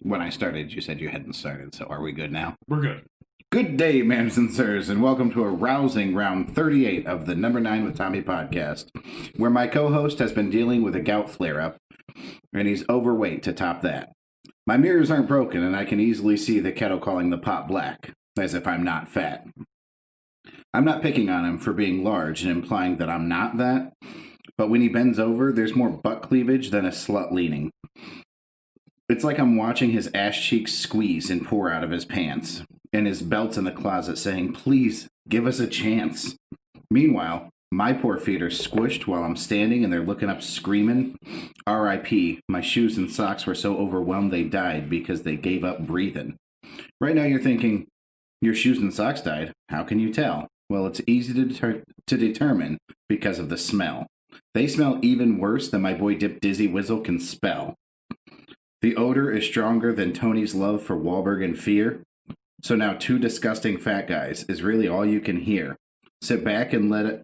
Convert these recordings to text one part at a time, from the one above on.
When I started, you said you hadn't started, so are we good now? We're good. Good day, ma'ams and sirs, and welcome to a rousing round 38 of the Number 9 with Tommy podcast, where my co-host has been dealing with a gout flare-up, and he's overweight to top that. My mirrors aren't broken, and I can easily see the kettle calling the pot black, as if I'm not fat. I'm not picking on him for being large and implying that I'm not that, but when he bends over, there's more butt cleavage than a slut leaning. It's like I'm watching his ass cheeks squeeze and pour out of his pants, and his belt's in the closet saying, "Please, give us a chance." Meanwhile, my poor feet are squished while I'm standing and they're looking up screaming, "R.I.P. My shoes and socks were so overwhelmed they died because they gave up breathing." Right now you're thinking, your shoes and socks died? How can you tell? Well, it's easy to determine because of the smell. They smell even worse than my boy Dip Dizzy Whizzle can spell. The odor is stronger than Tony's love for Wahlberg and Fear. So now two disgusting fat guys is really all you can hear. Sit back and let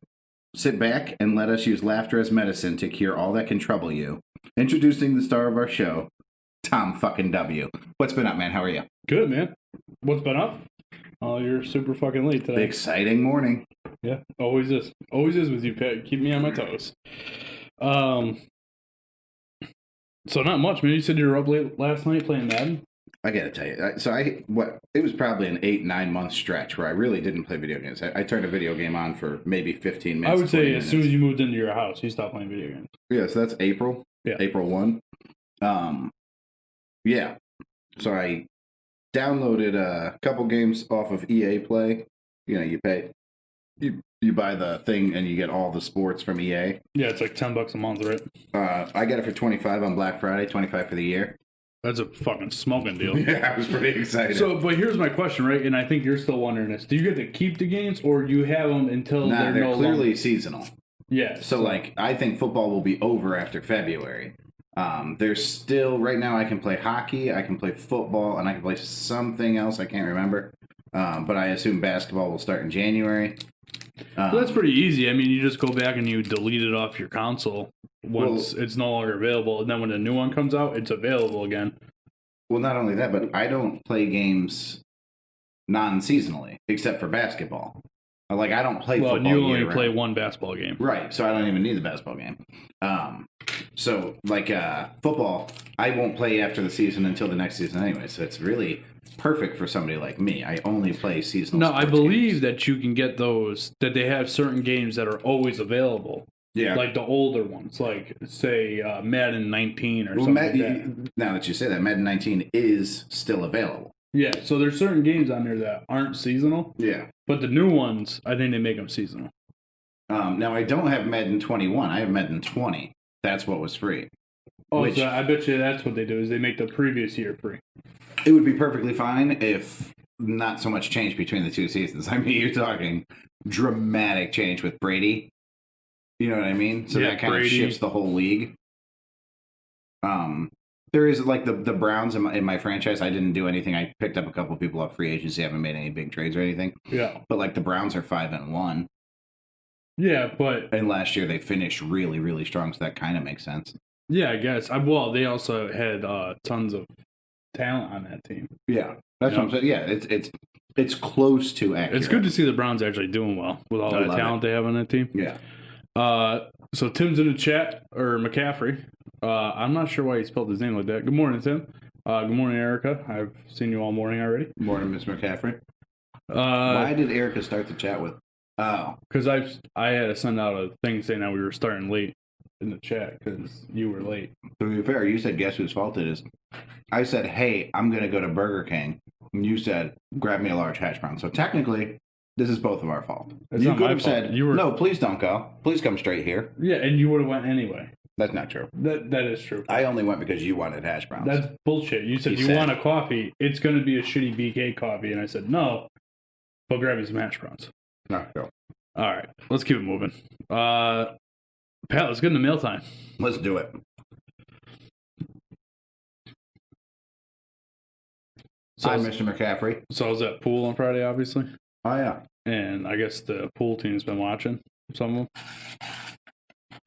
us use laughter as medicine to cure all that can trouble you. Introducing the star of our show, Tom fucking W. What's been up, man? How are you? Good, man. What's been up? Oh, you're super fucking late today. Exciting morning. Yeah, always is. Always is with you, Pat. Keep me on my toes. So not much, man. You said you were up late last night playing Madden? I gotta tell you, it was probably an 8-9 month stretch where I really didn't play video games. I turned a video game on for maybe 15 minutes. I would say as soon as you moved into your house, you stopped playing video games. Yeah, so that's April. Yeah. April 1. Yeah. So I downloaded a couple games off of EA Play. You know, you pay, you buy the thing and you get all the sports from EA. Yeah, it's like $10 a month, right? I got it for $25 on Black Friday, $25 for the year. That's a fucking smoking deal. Yeah, I was pretty excited. So, but here's my question, right? And I think you're still wondering this. Do you get to keep the games or do you have them until they're no clearly longer seasonal. Yeah. So, like, I think football will be over after February. There's still, right now, I can play hockey, I can play football, and I can play something else I can't remember. But I assume basketball will start in January. Well, that's pretty easy. I mean, you just go back and you delete it off your console once it's no longer available. And then when a new one comes out, it's available again. Well, not only that, but I don't play games non-seasonally, except for basketball. Like, I don't play football you only year-round. play one basketball game. Right, so I don't even need the basketball game. So, like, football, I won't play after the season until the next season anyway, so it's really perfect for somebody like me. I only play seasonal No, I believe games. that you can get those, that they have certain games that are always available. Yeah. Like the older ones, like, say, Madden 19 or something like that. Now that you say that, Madden 19 is still available. Yeah, so there's certain games on there that aren't seasonal. Yeah. But the new ones, I think they make them seasonal. Now, I don't have Madden 21. I have Madden 20. That's what was free. Oh, so I bet you that's what they do, is they make the previous year free. It would be perfectly fine if not so much change between the two seasons. I mean, you're talking dramatic change with Brady. You know what I mean? So that kind of shifts the whole league. There is, like, the Browns in my franchise. I didn't do anything. I picked up a couple people off free agency. I haven't made any big trades or anything. Yeah. But, like, the Browns are 5-1. Yeah, but... And last year they finished really, really strong, so that kind of makes sense. Yeah, I guess. Well, they also had tons of talent on that team. Yeah. That's what I'm saying. Yeah, it's close to accurate. It's good to see the Browns actually doing well with all the talent they have on that team. Yeah. So Tim's in the chat, or McCaffery. I'm not sure why he spelled his name like that. Good morning, Tim. Good morning, Erica. I've seen you all morning already. Good morning, Miss McCaffery. Why did Erica start the chat with? Oh. Because I had to send out a thing saying that we were starting late in the chat because you were late. To be fair, you said, guess whose fault it is? I said, hey, I'm going to go to Burger King. And you said, grab me a large hash brown. So technically, this is both of our fault. You could have said, no, please don't go. Please come straight here. Yeah, and you would have went anyway. That's not true. That is true. I only went because you wanted hash browns. That's bullshit. You said you want a coffee. It's going to be a shitty BK coffee. And I said, no, but grab me some hash browns. No, go. All right, let's keep it moving. Pat, let's get into mail time. Let's do it. So I'm Mr. McCaffery. So I was at pool on Friday, obviously. Oh, yeah. And I guess the pool team's been watching some of them.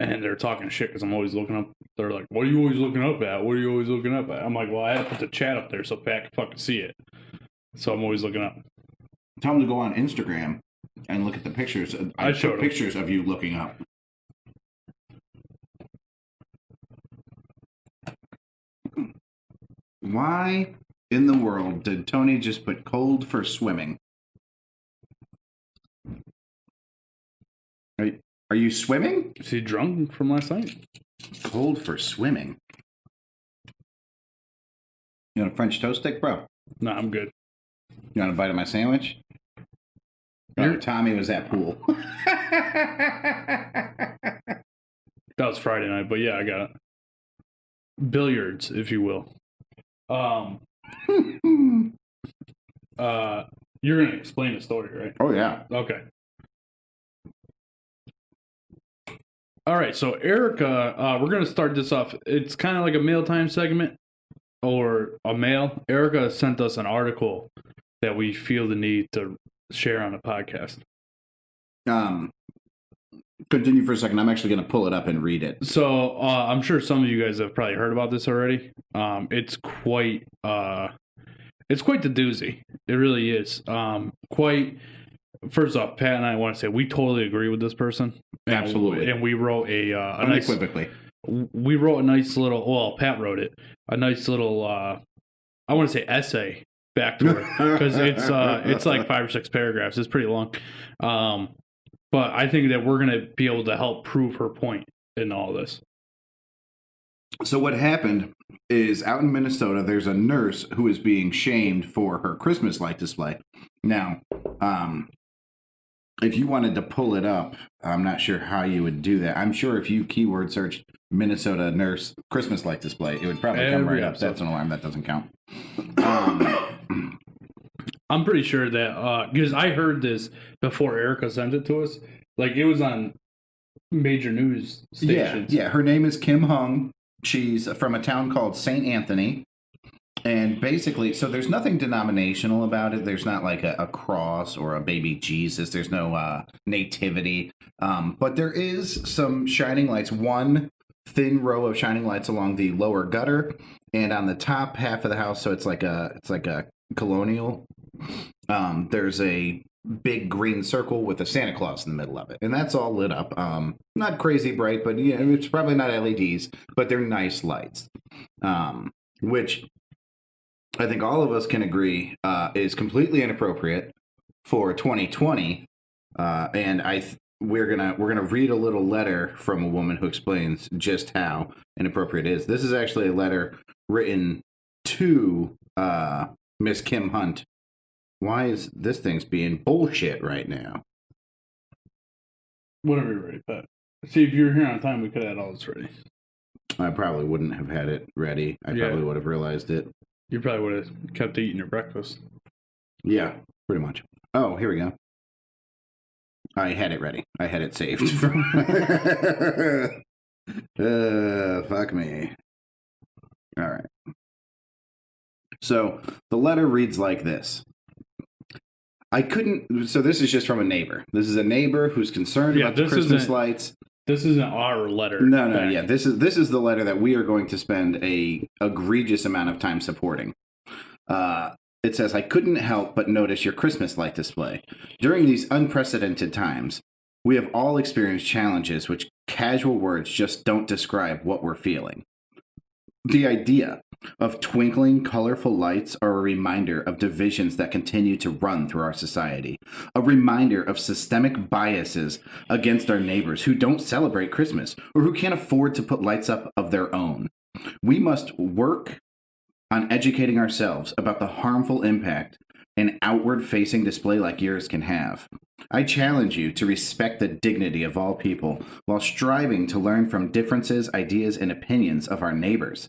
And they're talking shit because I'm always looking up. They're like, what are you always looking up at? What are you always looking up at? I'm like, well, I had to put the chat up there so Pat can fucking see it. So I'm always looking up. Tell them to go on Instagram and look at the pictures. I showed pictures of you looking up. Why in the world did Tony just put cold for swimming? Are you swimming? Is he drunk from last night? Cold for swimming. You want a French toast stick, bro? No, I'm good. You want a bite of my sandwich? Tommy was at pool. That was Friday night, but yeah, I got it. Billiards, if you will. You're gonna explain the story, right? Oh yeah. Okay. All right, so Erica, we're gonna start this off. It's kind of like a mail time segment or a mail. Erica sent us an article that we feel the need to share on the podcast. Continue for a second. I'm actually going to pull it up and read it. So I'm sure some of you guys have probably heard about this already. It's quite the doozy. It really is. First off, Pat and I want to say we totally agree with this person. Absolutely. And we wrote unequivocally. We wrote a nice little. Well, Pat wrote it. A nice little. I want to say essay back to her because it's like 5 or 6 paragraphs. It's pretty long. But I think that we're going to be able to help prove her point in all this. So what happened is out in Minnesota, there's a nurse who is being shamed for her Christmas light display. Now, if you wanted to pull it up, I'm not sure how you would do that. I'm sure if you keyword searched Minnesota nurse Christmas light display, it would probably come right up. That's an alarm. That doesn't count. I'm pretty sure that, because I heard this before Erica sent it to us. Like, it was on major news stations. Yeah. Her name is Kim Hung. She's from a town called St. Anthony. And basically, so there's nothing denominational about it. There's not like a cross or a baby Jesus. There's no nativity. But there is some shining lights. One thin row of shining lights along the lower gutter. And on the top half of the house, so it's like a colonial. There's a big green circle with a Santa Claus in the middle of it, and that's all lit up. Not crazy bright, but yeah, it's probably not LEDs, but they're nice lights. Which I think all of us can agree is completely inappropriate for 2020. And we're gonna read a little letter from a woman who explains just how inappropriate it is. This is actually a letter written to Miss Kim Hunt. Why is this thing's being bullshit right now? Whatever you're ready, Pat. See, if you were here on time, we could have had all this ready. I probably wouldn't have had it ready. I probably would have realized it. You probably would have kept eating your breakfast. Yeah, pretty much. Oh, here we go. I had it ready. I had it saved. Fuck me. All right. So the letter reads like this. So this is just from a neighbor. This is a neighbor who's concerned about the Christmas lights. This isn't our letter. No, yeah. This is the letter that we are going to spend a egregious amount of time supporting. It says, I couldn't help but notice your Christmas light display. During these unprecedented times, we have all experienced challenges which casual words just don't describe what we're feeling. The idea of twinkling, colorful lights are a reminder of divisions that continue to run through our society. A reminder of systemic biases against our neighbors who don't celebrate Christmas or who can't afford to put lights up of their own. We must work on educating ourselves about the harmful impact an outward-facing display like yours can have. I challenge you to respect the dignity of all people while striving to learn from differences, ideas, and opinions of our neighbors.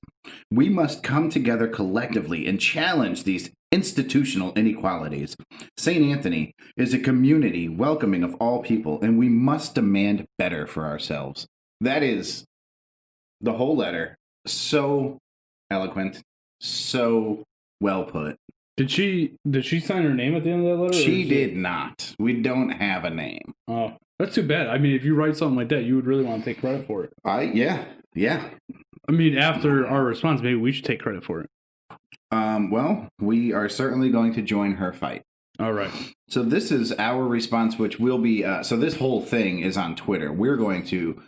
We must come together collectively and challenge these institutional inequalities. St. Anthony is a community welcoming of all people, and we must demand better for ourselves. That is the whole letter. So eloquent, so well put. Did she sign her name at the end of that letter? She did not. We don't have a name. Oh, That's too bad. I mean, if you write something like that, you would really want to take credit for it. Yeah. I mean, after our response, maybe we should take credit for it. Well, we are certainly going to join her fight. All right. So this is our response, which will be. So this whole thing is on Twitter. We're going to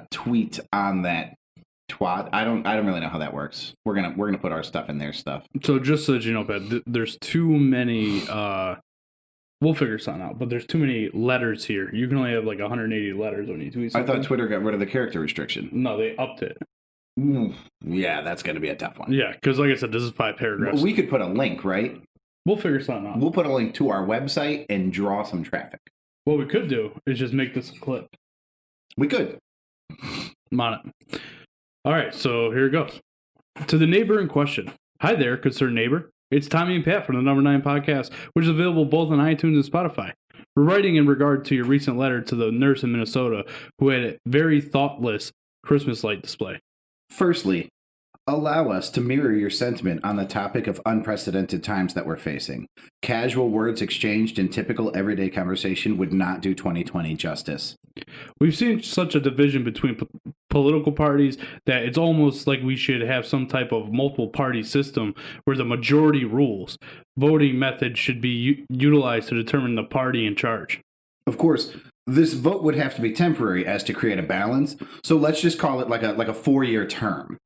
tweet on that twat. I don't really know how that works. We're gonna put our stuff in their stuff. So just so that you know, Pat, there's too many. We'll figure something out, but there's too many letters here. You can only have like 180 letters when you tweet something. I thought Twitter got rid of the character restriction. No, they upped it. Yeah, that's going to be a tough one. Yeah, because like I said, this is 5 paragraphs. Well, we could put a link, right? We'll figure something out. We'll put a link to our website and draw some traffic. What we could do is just make this a clip. We could. I'm on it. All right, so here it goes. To the neighbor in question. Hi there, concerned neighbor. It's Tommy and Pat from the Number 9 podcast, which is available both on iTunes and Spotify. We're writing in regard to your recent letter to the nurse in Minnesota who had a very thoughtless Christmas light display. Firstly, allow us to mirror your sentiment on the topic of unprecedented times that we're facing. Casual words exchanged in typical everyday conversation would not do 2020 justice. We've seen such a division between political parties that it's almost like we should have some type of multiple party system where the majority rules. Voting method should be utilized to determine the party in charge. Of course, this vote would have to be temporary as to create a balance, so let's just call it like a 4-year term.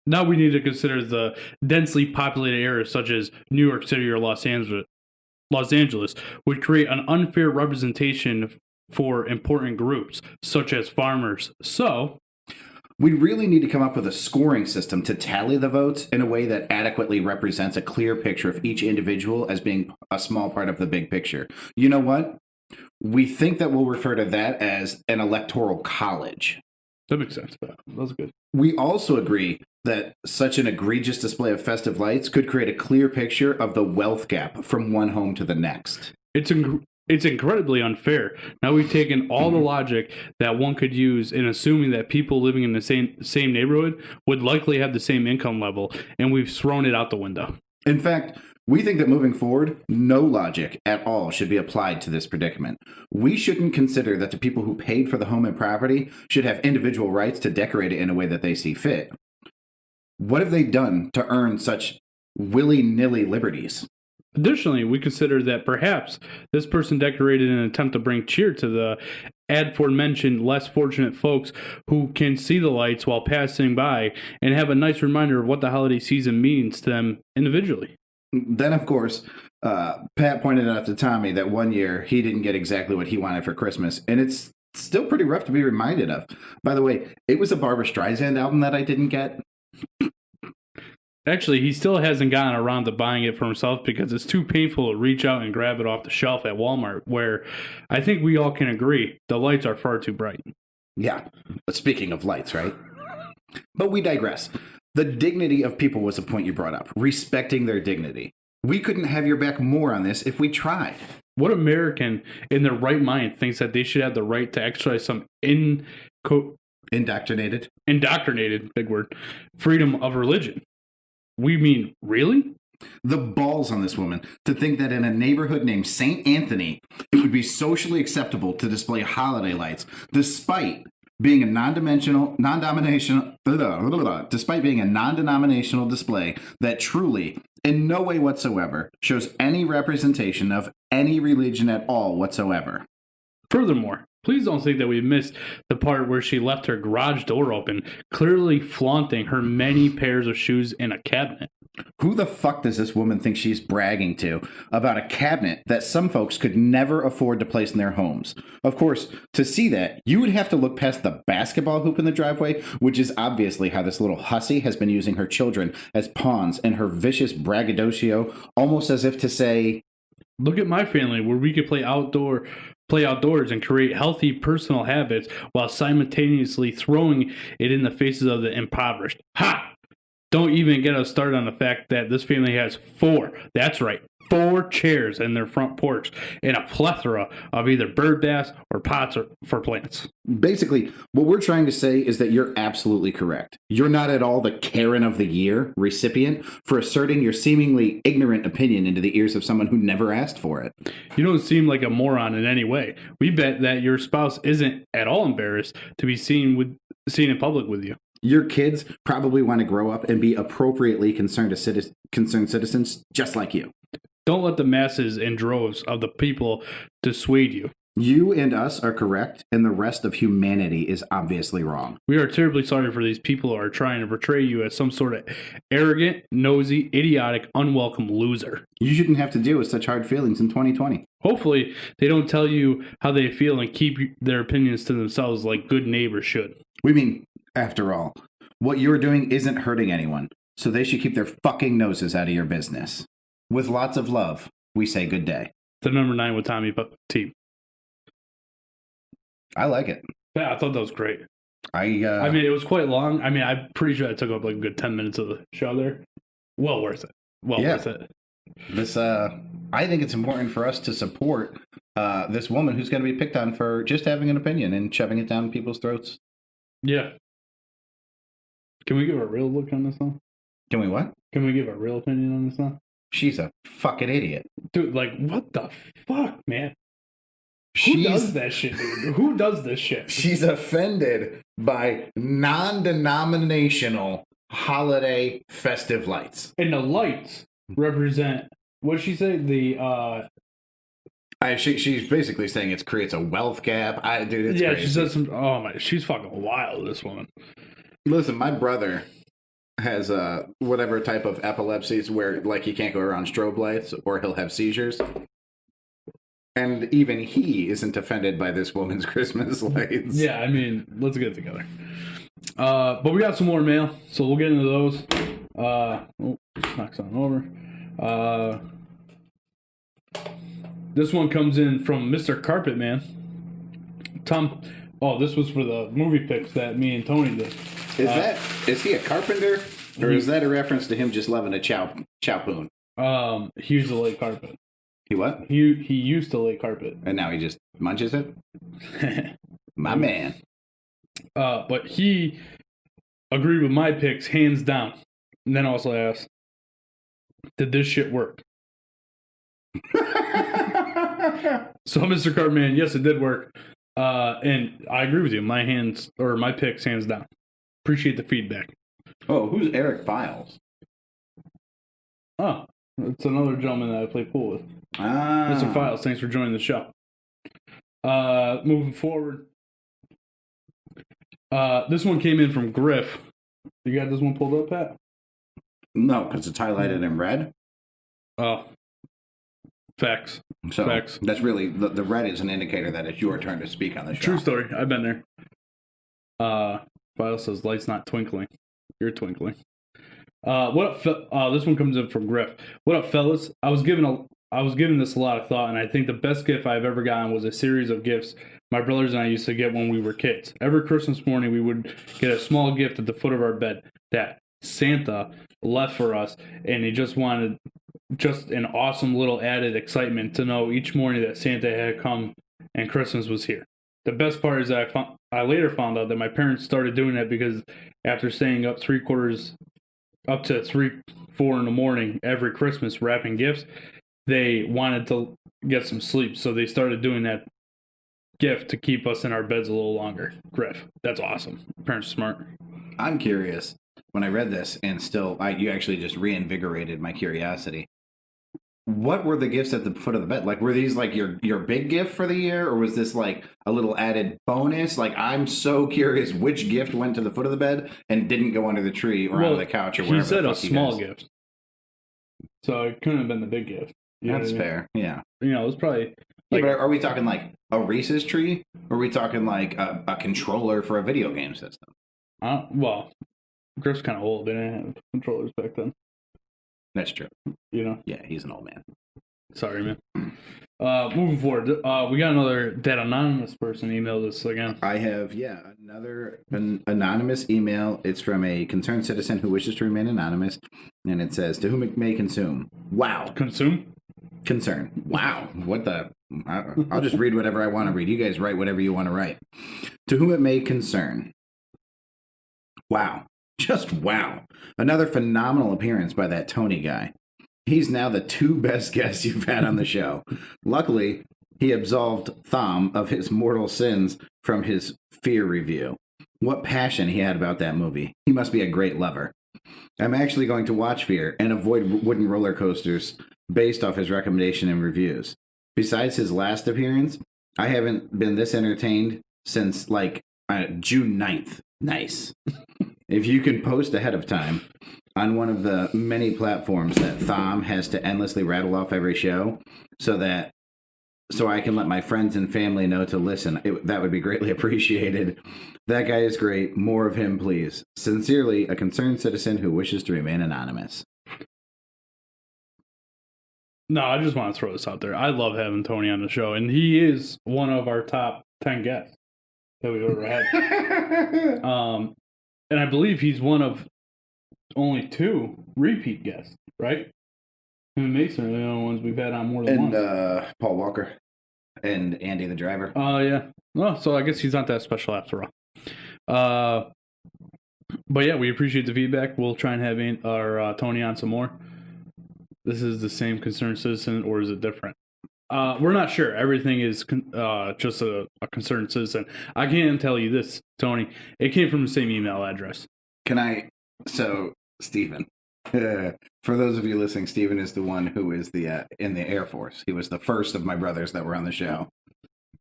Now we need to consider the densely populated areas such as New York City or Los Angeles would create an unfair representation for important groups, such as farmers. So, we really need to come up with a scoring system to tally the votes in a way that adequately represents a clear picture of each individual as being a small part of the big picture. You know what? We think that we'll refer to that as an electoral college. That makes sense. That's good. We also agree that such an egregious display of festive lights could create a clear picture of the wealth gap from one home to the next. It's incredibly unfair. Now we've taken all the logic that one could use in assuming that people living in the same neighborhood would likely have the same income level, and we've thrown it out the window. In fact, we think that moving forward, no logic at all should be applied to this predicament. We shouldn't consider that the people who paid for the home and property should have individual rights to decorate it in a way that they see fit. What have they done to earn such willy-nilly liberties? Additionally, we consider that perhaps this person decorated in an attempt to bring cheer to the aforementioned less fortunate folks who can see the lights while passing by and have a nice reminder of what the holiday season means to them individually. Then, of course, Pat pointed out to Tommy that one year he didn't get exactly what he wanted for Christmas, and it's still pretty rough to be reminded of. By the way, it was a Barbra Streisand album that I didn't get. Actually, he still hasn't gotten around to buying it for himself because it's too painful to reach out and grab it off the shelf at Walmart, where I think we all can agree the lights are far too bright. Yeah, but speaking of lights, right? But we digress. The dignity of people was a point you brought up, respecting their dignity. We couldn't have your back more on this if we tried. What American in their right mind thinks that they should have the right to exercise some indoctrinated, big word, freedom of religion? We mean, really? The balls on this woman to think that in a neighborhood named St. Anthony, it would be socially acceptable to display holiday lights, despite being a non-denominational display that truly, in no way whatsoever, shows any representation of any religion at all whatsoever. Furthermore, please don't think that we missed the part where she left her garage door open, clearly flaunting her many pairs of shoes in a cabinet. Who the fuck does this woman think she's bragging to about a cabinet that some folks could never afford to place in their homes? Of course, to see that, you would have to look past the basketball hoop in the driveway, which is obviously how this little hussy has been using her children as pawns in her vicious braggadocio, almost as if to say, look at my family where we could play outdoors and create healthy personal habits while simultaneously throwing it in the faces of the impoverished. Ha! Don't even get us started on the fact that this family has 4. That's right. 4 chairs in their front porch and a plethora of either bird baths or pots for plants. Basically, what we're trying to say is that you're absolutely correct. You're not at all the Karen of the Year recipient for asserting your seemingly ignorant opinion into the ears of someone who never asked for it. You don't seem like a moron in any way. We bet that your spouse isn't at all embarrassed to be seen in public with you. Your kids probably want to grow up and be appropriately concerned citizens just like you. Don't let the masses and droves of the people dissuade you. You and us are correct, and the rest of humanity is obviously wrong. We are terribly sorry for these people who are trying to portray you as some sort of arrogant, nosy, idiotic, unwelcome loser. You shouldn't have to deal with such hard feelings in 2020. Hopefully, they don't tell you how they feel and keep their opinions to themselves like good neighbors should. We mean, after all, what you're doing isn't hurting anyone, so they should keep their fucking noses out of your business. With lots of love, we say good day. The number 9 with Tommy team. I like it. Yeah, I thought that was great. I mean, it was quite long. I mean, I'm pretty sure it took up like a good 10 minutes of the show there. Well worth it. Worth it. This, I think it's important for us to support this woman who's going to be picked on for just having an opinion and shoving it down people's throats. Yeah. Can we give a real look on this one? Can we what? Can we give a real opinion on this one? She's a fucking idiot. Dude, like, what the fuck, man? Who does that shit, dude? Who does this shit? She's offended by non-denominational holiday festive lights. And the lights represent, what did she say? She's basically saying it creates a wealth gap. Dude, it's crazy. She says some, oh my, she's fucking wild, this woman. Listen, my brother has whatever type of epilepsies where like he can't go around strobe lights or he'll have seizures. And even he isn't offended by this woman's Christmas lights. Yeah, I mean, let's get it together. But we got some more mail, so we'll get into those. Just knock something over. This one comes in from Mr. Carpet Man. Tom, this was for the movie picks that me and Tony did. Is he a carpenter? Or is that a reference to him just loving a chow poon? He used to lay carpet. He what? He used to lay carpet. And now he just munches it? My man. But he agreed with my picks hands down. And then also asked, did this shit work? So, Mr. Cartman, yes, it did work. And I agree with you. My picks hands down. Appreciate the feedback. Oh, who's Eric Files? Oh, it's another gentleman that I play pool with. Mr. Files, thanks for joining the show. Moving forward. This one came in from Griff. You got this one pulled up, Pat? No, because it's highlighted in red. Oh. Facts. So Facts. That's really, the red is an indicator that it's your turn to speak on the show. True story. I've been there. Files says, light's not twinkling. You're twinkling. What up, this one comes in from Griff. What up, fellas? I was giving this a lot of thought, and I think the best gift I've ever gotten was a series of gifts my brothers and I used to get when we were kids. Every Christmas morning, we would get a small gift at the foot of our bed that Santa left for us, and he just wanted an awesome little added excitement to know each morning that Santa had come and Christmas was here. The best part is that I later found out that my parents started doing that because after staying up up to 3-4 in the morning every Christmas wrapping gifts, they wanted to get some sleep, so they started doing that gift to keep us in our beds a little longer. Griff, that's awesome. Parents are smart. I'm curious. When I read this, and you actually just reinvigorated my curiosity. What were the gifts at the foot of the bed? Like, were these like your big gift for the year, or was this like a little added bonus? Like, I'm so curious which gift went to the foot of the bed and didn't go under the tree or under the couch or wherever. He said a small gift, so it couldn't have been the big gift. That's fair. Yeah. It was probably. Like, but are we talking like a Reese's tree, or are we talking like a controller for a video game system? Well, Griff's kind of old. They didn't have controllers back then. That's true. Yeah, he's an old man. Sorry, man. Moving forward, we got that anonymous person emailed us again. I have, another anonymous email. It's from a concerned citizen who wishes to remain anonymous, and it says, "To whom it may consume." Wow. Consume? Concern. Wow. What the? I'll just read whatever I want to read. You guys write whatever you want to write. To whom it may concern. Wow. Just wow. Another phenomenal appearance by that Tony guy. He's now the 2 best guests you've had on the show. Luckily, he absolved Thom of his mortal sins from his Fear review. What passion he had about that movie. He must be a great lover. I'm actually going to watch Fear and avoid wooden roller coasters based off his recommendation and reviews. Besides his last appearance, I haven't been this entertained since June 9th. Nice. If you can post ahead of time on one of the many platforms that Thom has to endlessly rattle off every show so I can let my friends and family know to listen, that would be greatly appreciated. That guy is great. More of him, please. Sincerely, a concerned citizen who wishes to remain anonymous. No, I just want to throw this out there. I love having Tony on the show, and he is one of our top 10 guests that we've ever had. And I believe he's one of only 2 repeat guests, right? Him and Mason are the only ones we've had on more than once. And Paul Walker and Andy the driver. Oh, yeah. Well, so I guess he's not that special after all. But yeah, we appreciate the feedback. We'll try and have our Tony on some more. This is the same concerned citizen, or is it different? We're not sure. Everything is just a concerned citizen. I can tell you this, Tony. It came from the same email address. So, Stephen, for those of you listening, Stephen is the one who is in the Air Force. He was the first of my brothers that were on the show.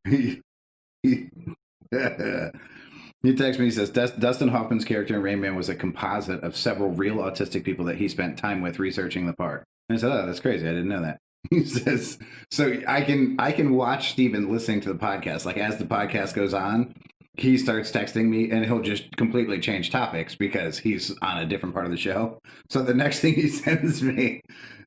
He texts me, he says, Dustin Hoffman's character in Rain Man was a composite of several real autistic people that he spent time with researching the part. And I said, oh, that's crazy. I didn't know that. He says, so I can watch Steven listening to the podcast. Like, as the podcast goes on, he starts texting me and he'll just completely change topics because he's on a different part of the show. So the next thing he sends me,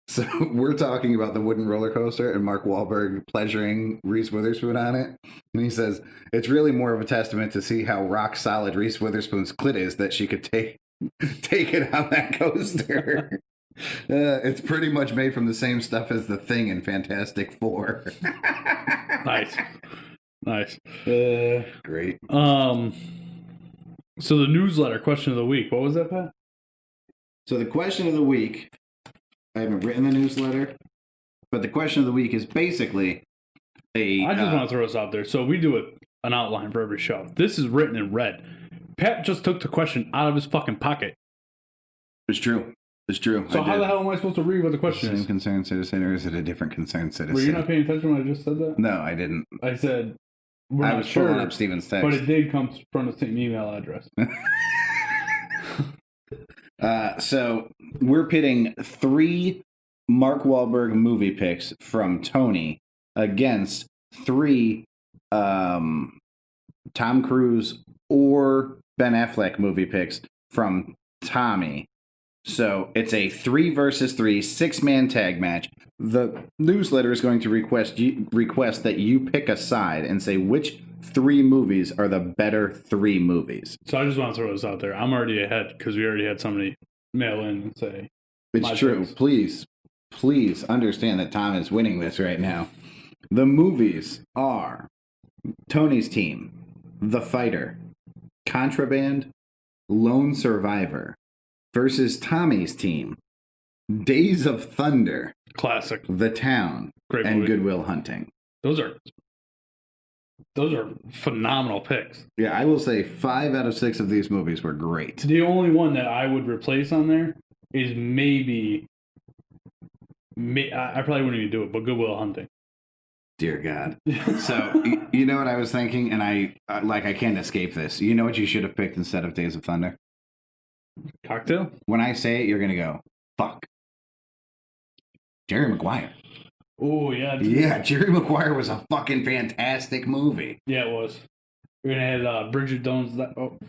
so we're talking about the wooden roller coaster and Mark Wahlberg pleasuring Reese Witherspoon on it. And he says, it's really more of a testament to see how rock solid Reese Witherspoon's clit is that she could take it on that coaster. It's pretty much made from the same stuff as the Thing in Fantastic Four. Nice. Great. So the newsletter question of the week. What was that, Pat? So the question of the week, I haven't written the newsletter, but the question of the week is basically I just want to throw this out there. So we do an outline for every show. This is written in red. Pat just took the question out of his fucking pocket. It's true. It's true. So how the hell am I supposed to read what the question is? Same concerned citizen, or is it a different concerned citizen? Were you not paying attention when I just said that? No, I didn't. I said, I was pulling up Steven's text. But it did come from the same email address. So we're pitting 3 Mark Wahlberg movie picks from Tony against 3 Tom Cruise or Ben Affleck movie picks from Tommy. So it's a 3 versus 3 6-man tag match. The newsletter is going to request that you pick a side and say which 3 movies are the better 3 movies. So I just want to throw this out there. I'm already ahead because we already had somebody mail in and say it's true. Picks. Please understand that Tom is winning this right now. The movies are Tony's team, The Fighter, Contraband, Lone Survivor, versus Tommy's team, Days of Thunder, classic, The Town, great and movie. Good Will Hunting. Those are phenomenal picks. Yeah, I will say 5 out of 6 of these movies were great. The only one that I would replace on there is maybe I probably wouldn't even do it, but Good Will Hunting. Dear God. So, you know what I was thinking, and I can't escape this. You know what you should have picked instead of Days of Thunder? Cocktail? When I say it, you're going to go, fuck. Jerry Maguire. Oh, yeah. Yeah, Jerry Maguire was a fucking fantastic movie. Yeah, it was. We're going to have Bridget Jones.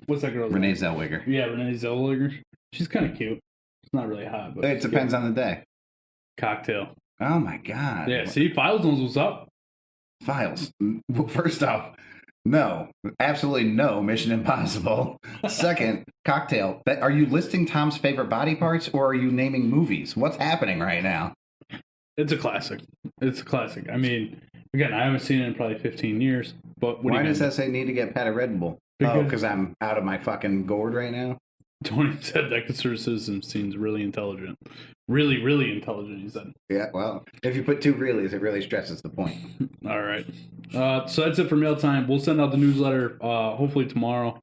What's that girl's Renee name? Zellweger. Yeah, Renee Zellweger. She's kind of cute. It's not really hot, but it depends on the day. Cocktail. Oh my God. Yeah, see, Files knows what's up. Files. Well, first off, no, absolutely no Mission Impossible. Second, cocktail. Are you listing Tom's favorite body parts or are you naming movies? What's happening right now? It's a classic. It's a classic. I mean, again, I haven't seen it in probably 15 years. But why does that say need to get Pat a Red Bull? Because I'm out of my fucking gourd right now? Tony said that conservatism seems really intelligent. Really, really intelligent, he said. Yeah, well, if you put two reallys, it really stresses the point. All right. So that's it for mail time. We'll send out the newsletter hopefully tomorrow.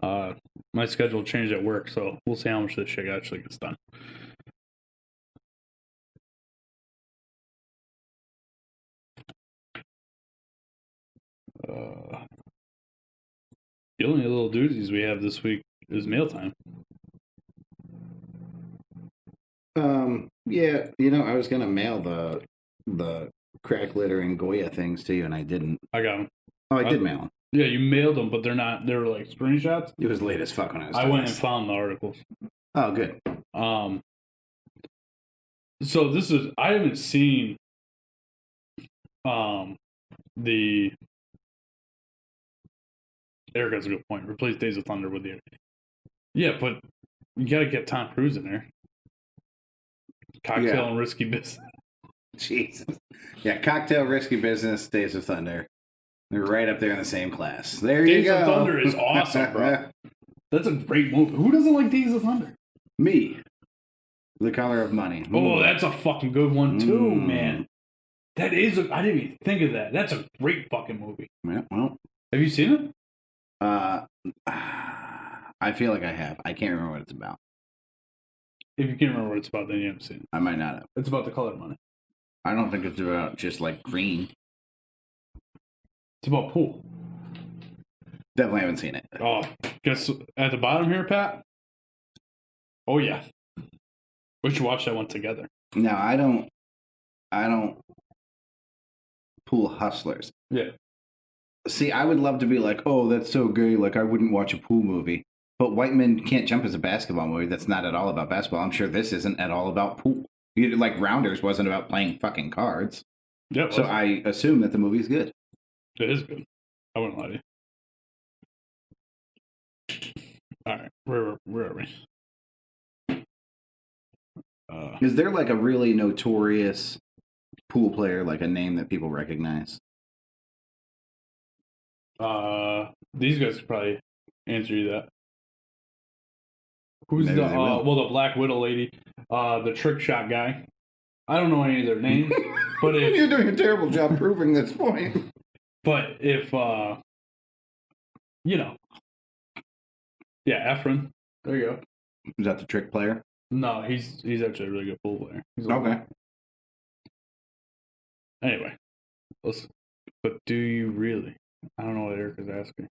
My schedule changed at work, so we'll see how much this shit actually gets done. The only little doozies we have this week is mail time. Yeah, I was gonna mail the crack litter and Goya things to you, and I didn't. I got them. Oh, I did mail them. Yeah, you mailed them, but they were like screenshots. It was late as fuck when I was. I went and found the articles. Oh, good. So this is I haven't seen the Eric has a good point. Replace Days of Thunder with the yeah, but you gotta get Tom Cruise in there. Cocktail and Risky Business. Jesus. Yeah, Cocktail, Risky Business, Days of Thunder. They're right up there in the same class. There you go. Days of Thunder is awesome, bro. That's a great movie. Who doesn't like Days of Thunder? Me. The Color of Money. Oh, that's a fucking good one too, man. That is. I didn't even think of that. That's a great fucking movie. Yeah, well. Have you seen it? I feel like I have. I can't remember what it's about. If you can't remember what it's about, then you haven't seen it. I might not have. It's about the color of money. I don't think it's about just like green. It's about pool. Definitely haven't seen it. Oh, guess at the bottom here, Pat? Oh, yeah. We should watch that one together. No, I don't pool hustlers. Yeah. See, I would love to be like, oh, that's so gay. Like, I wouldn't watch a pool movie. But White Men Can't Jump is a basketball movie that's not at all about basketball. I'm sure this isn't at all about pool. Like, Rounders wasn't about playing fucking cards. Yep. So I assume that the movie's good. It is good. I wouldn't lie to you. All right. Where are we? Is there like a really notorious pool player, like a name that people recognize? These guys could probably answer you that. Who's Maybe the Black Widow lady, the trick shot guy. I don't know any of their names, but if you're doing a terrible job proving this point. But if yeah, Efren. There you go. Is that the trick player? No, he's actually a really good pool player. Okay. Anyway, but do you really? I don't know what Eric is asking.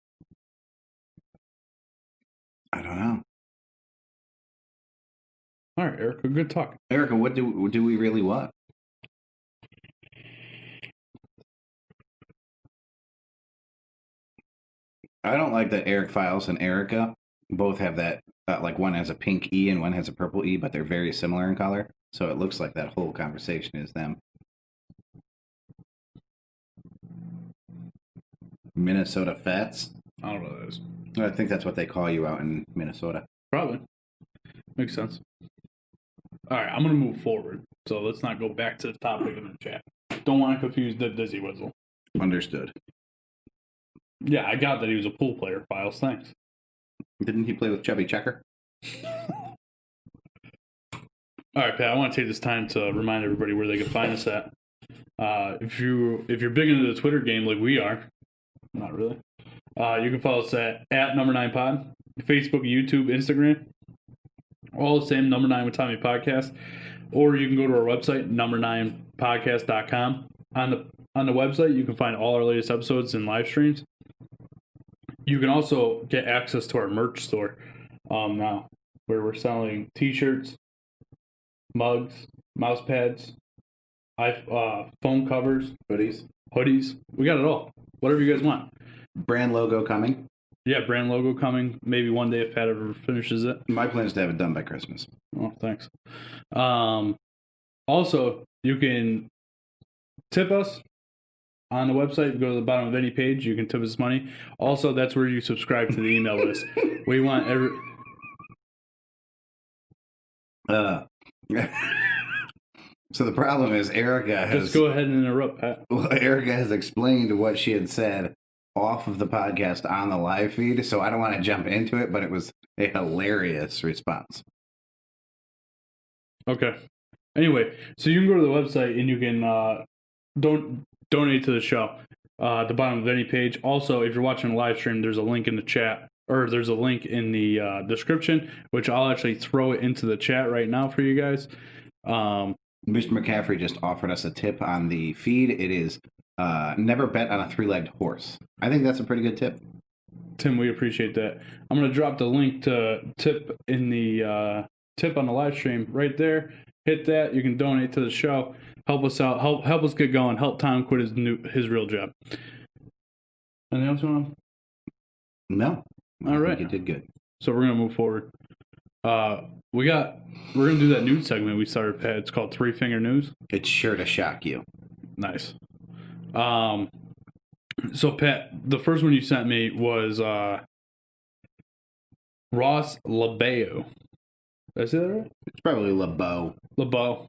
I don't know. All right, Erica, good talk. Erica, what do we really want? I don't like that Eric Files and Erica both have that, like one has a pink E and one has a purple E, but they're very similar in color. So it looks like that whole conversation is them. Minnesota Fats? I don't know what that is. I think that's what they call you out in Minnesota. Probably. Makes sense. All right, I'm going to move forward. So let's not go back to the topic in the chat. Don't want to confuse the Dizzy Whistle. Understood. Yeah, I got that he was a pool player, Files. Thanks. Didn't he play with Chubby Checker? All right, Pat, I want to take this time to remind everybody where they can find us at. If you're big into the Twitter game like we are, not really, you can follow us at @number9pod, Facebook, YouTube, Instagram, all the same, Number 9 with Tommy Podcast, or you can go to our website, number9podcast.com. On the website, you can find all our latest episodes and live streams. You can also get access to our merch store now, where we're selling T-shirts, mugs, mouse pads, phone covers, hoodies. We got it all. Whatever you guys want. Brand logo coming. Yeah, brand logo coming. Maybe one day if Pat ever finishes it. My plan is to have it done by Christmas. Oh, thanks. Also, you can tip us on the website. Go to the bottom of any page. You can tip us money. Also, that's where you subscribe to the email list. We want every... So the problem is Erica has... Just go ahead and interrupt, Pat. Well, Erica has explained what she had said off of the podcast on the live feed, so I don't want to jump into it, but it was a hilarious response. Okay. Anyway, so you can go to the website and you can donate to the show at the bottom of any page. Also, if you're watching a live stream, there's a link in the chat, or there's a link in the description, which I'll actually throw it into the chat right now for you guys. Mr. McCaffery just offered us a tip on the feed. It is never bet on a three-legged horse. I think that's a pretty good tip. Tim, we appreciate that. I'm going to drop the link to tip in the tip on the live stream right there. Hit that. You can donate to the show. Help us out. Help us get going. Help Tom quit his real job. Anything else you want to? No. All right. You did good. So we're going to move forward. We're going to do that news segment we started, Pat. It's called Three Finger News. It's sure to shock you. Nice. So, Pat, the first one you sent me was Ross LeBeau. Did I say that right? It's probably LeBeau. LeBeau.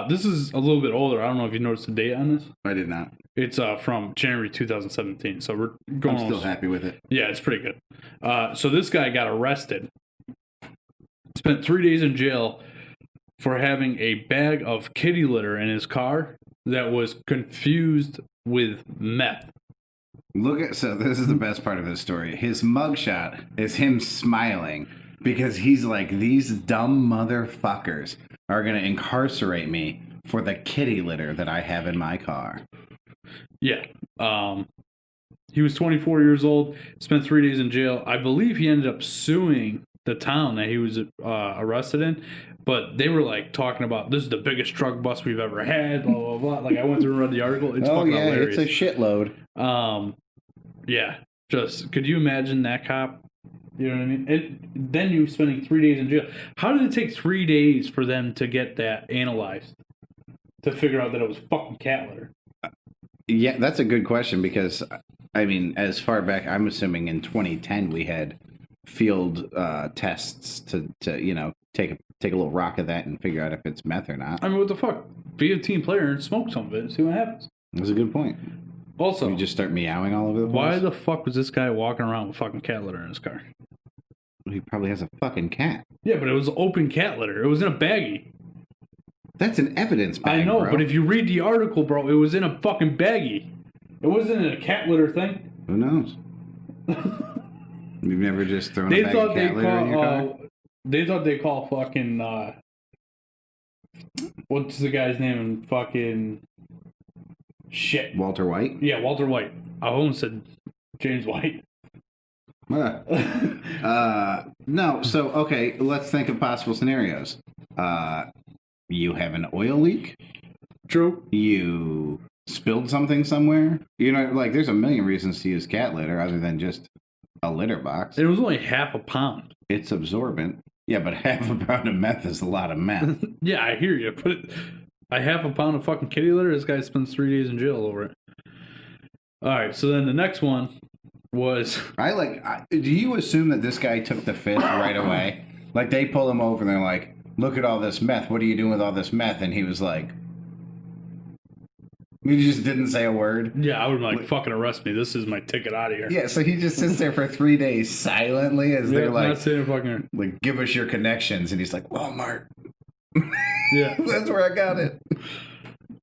This is a little bit older. I don't know if you noticed the date on this. I did not. It's from January 2017. So we're going. I'm still happy with it. Yeah, it's pretty good. So this guy got arrested. Spent 3 days in jail for having a bag of kitty litter in his car that was confused with meth. So this is the best part of this story. His mugshot is him smiling because he's like, these dumb motherfuckers are going to incarcerate me for the kitty litter that I have in my car. Yeah. He was 24 years old, spent 3 days in jail. I believe he ended up suing the town that he was arrested in, but they were like talking about, this is the biggest drug bust we've ever had, blah, blah, blah. Like I went through and read the article. It's fucking hilarious. It's a shitload. Yeah. Just, could you imagine that cop? You know what I mean? And then you spending 3 days in jail. How did it take 3 days for them to get that analyzed? To figure out that it was fucking cat litter? Yeah, that's a good question because, I mean, as far back, I'm assuming in 2010 we had field tests to you know, take a little rock of that and figure out if it's meth or not. I mean, what the fuck? Be a team player and smoke some of it and see what happens. That's a good point. Also, you just start meowing all over the place. Why the fuck was this guy walking around with fucking cat litter in his car? He probably has a fucking cat. Yeah, but it was open cat litter. It was in a baggie. That's an evidence bag, I know, bro. but if you read the article, bro, it was in a fucking baggie. It wasn't in a cat litter thing. Who knows? You've never just thrown a bag of cat litter in your car? They thought they call fucking what's the guy's name in fucking shit? Walter White? Yeah, Walter White. I almost said James White. No, so okay, let's think of possible scenarios. You have an oil leak. True. You spilled something somewhere. You know, like there's a million reasons to use cat litter other than just a litter box. It was only half a pound. It's absorbent. Yeah, but half a pound of meth is a lot of meth. Yeah, I hear you. But a half a pound of fucking kitty litter, this guy spends 3 days in jail over it. All right, so then the next one was... do you assume that this guy took the fifth right away? Like, they pull him over and they're like, look at all this meth. What are you doing with all this meth? And he was like... He just didn't say a word. Yeah, I would like, fucking arrest me. This is my ticket out of here. Yeah, so he just sits there for 3 days silently as they're like... Not saying fucking... Like, give us your connections. And he's like, Walmart. Yeah. That's where I got it.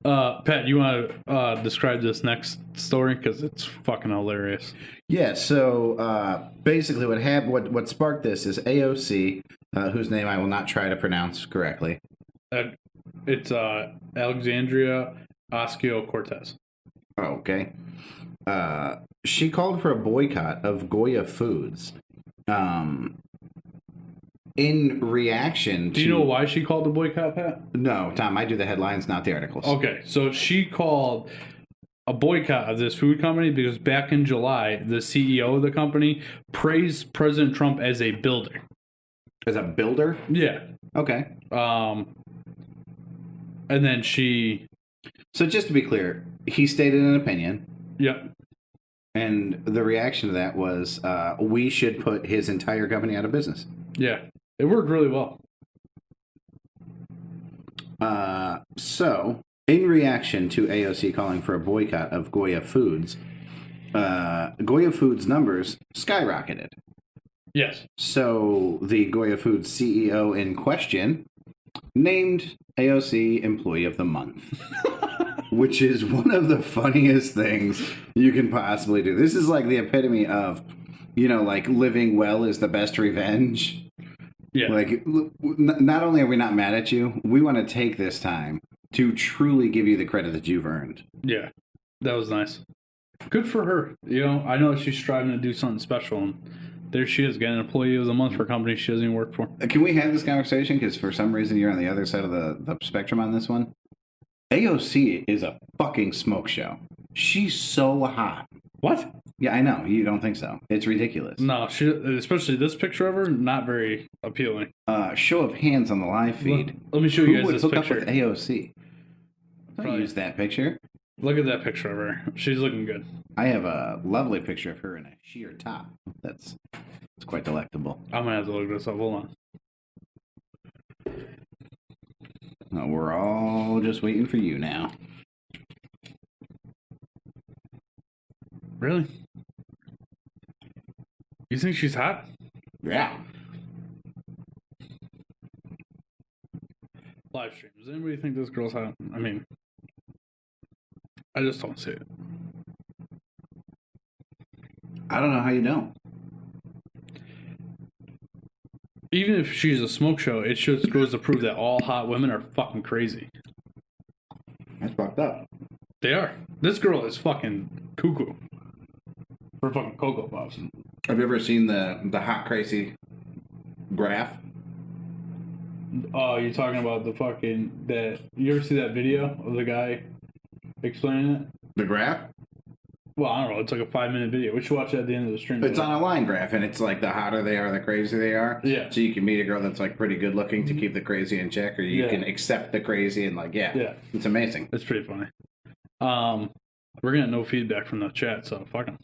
Pat, you want to describe this next story? Because it's fucking hilarious. Yeah, so basically what sparked this is AOC, whose name I will not try to pronounce correctly. It's Alexandria Ocasio-Cortez. Oh, okay. She called for a boycott of Goya Foods. In reaction to... Do you know why she called the boycott, Pat? No, Tom, I do the headlines, not the articles. Okay, so she called a boycott of this food company because back in July, the CEO of the company praised President Trump as a builder. As a builder? Yeah. Okay. And then she... So just to be clear, he stated an opinion. Yep. And the reaction to that was, we should put his entire company out of business. Yeah. It worked really well. So, in reaction to AOC calling for a boycott of Goya Foods, Goya Foods numbers skyrocketed. Yes. So, the Goya Foods CEO in question named AOC Employee of the Month. Which is one of the funniest things you can possibly do. This is like the epitome of, like living well is the best revenge. Yeah. Like, not only are we not mad at you, we want to take this time to truly give you the credit that you've earned. Yeah. That was nice. Good for her. I know she's striving to do something special. And there she is, getting an employee of the month for a company she doesn't even work for. Can we have this conversation? Because for some reason you're on the other side of the spectrum on this one. AOC is a fucking smoke show. She's so hot. What? Yeah, I know. You don't think so. It's ridiculous. No, she, especially this picture of her, not very appealing. Show of hands on the live feed. Let me show you guys Who would this hook picture. up with AOC? Probably. Use that picture. Look at that picture of her. She's looking good. I have a lovely picture of her in a sheer top. It's quite delectable. I'm going to have to look this up. Hold on. We're all just waiting for you now. Really? You think she's hot? Yeah. Live stream. Does anybody think this girl's hot? I mean, I just don't see it. I don't know how you don't. Even if she's a smoke show, it just goes to prove that all hot women are fucking crazy. That's fucked up. They are. This girl is fucking cuckoo. For fucking Cocoa Puffs. Have you ever seen the hot crazy graph? Oh, you're talking about the fucking... You ever see that video of the guy explaining it? The graph? Well, I don't know. It's like a 5-minute video. We should watch it at the end of the stream. It's on a line graph, and it's like the hotter they are, the crazier they are. Yeah. So you can meet a girl that's like pretty good looking to keep the crazy in check, or you can accept the crazy and Yeah. It's amazing. It's pretty funny. We're getting no feedback from the chat, so fuck them.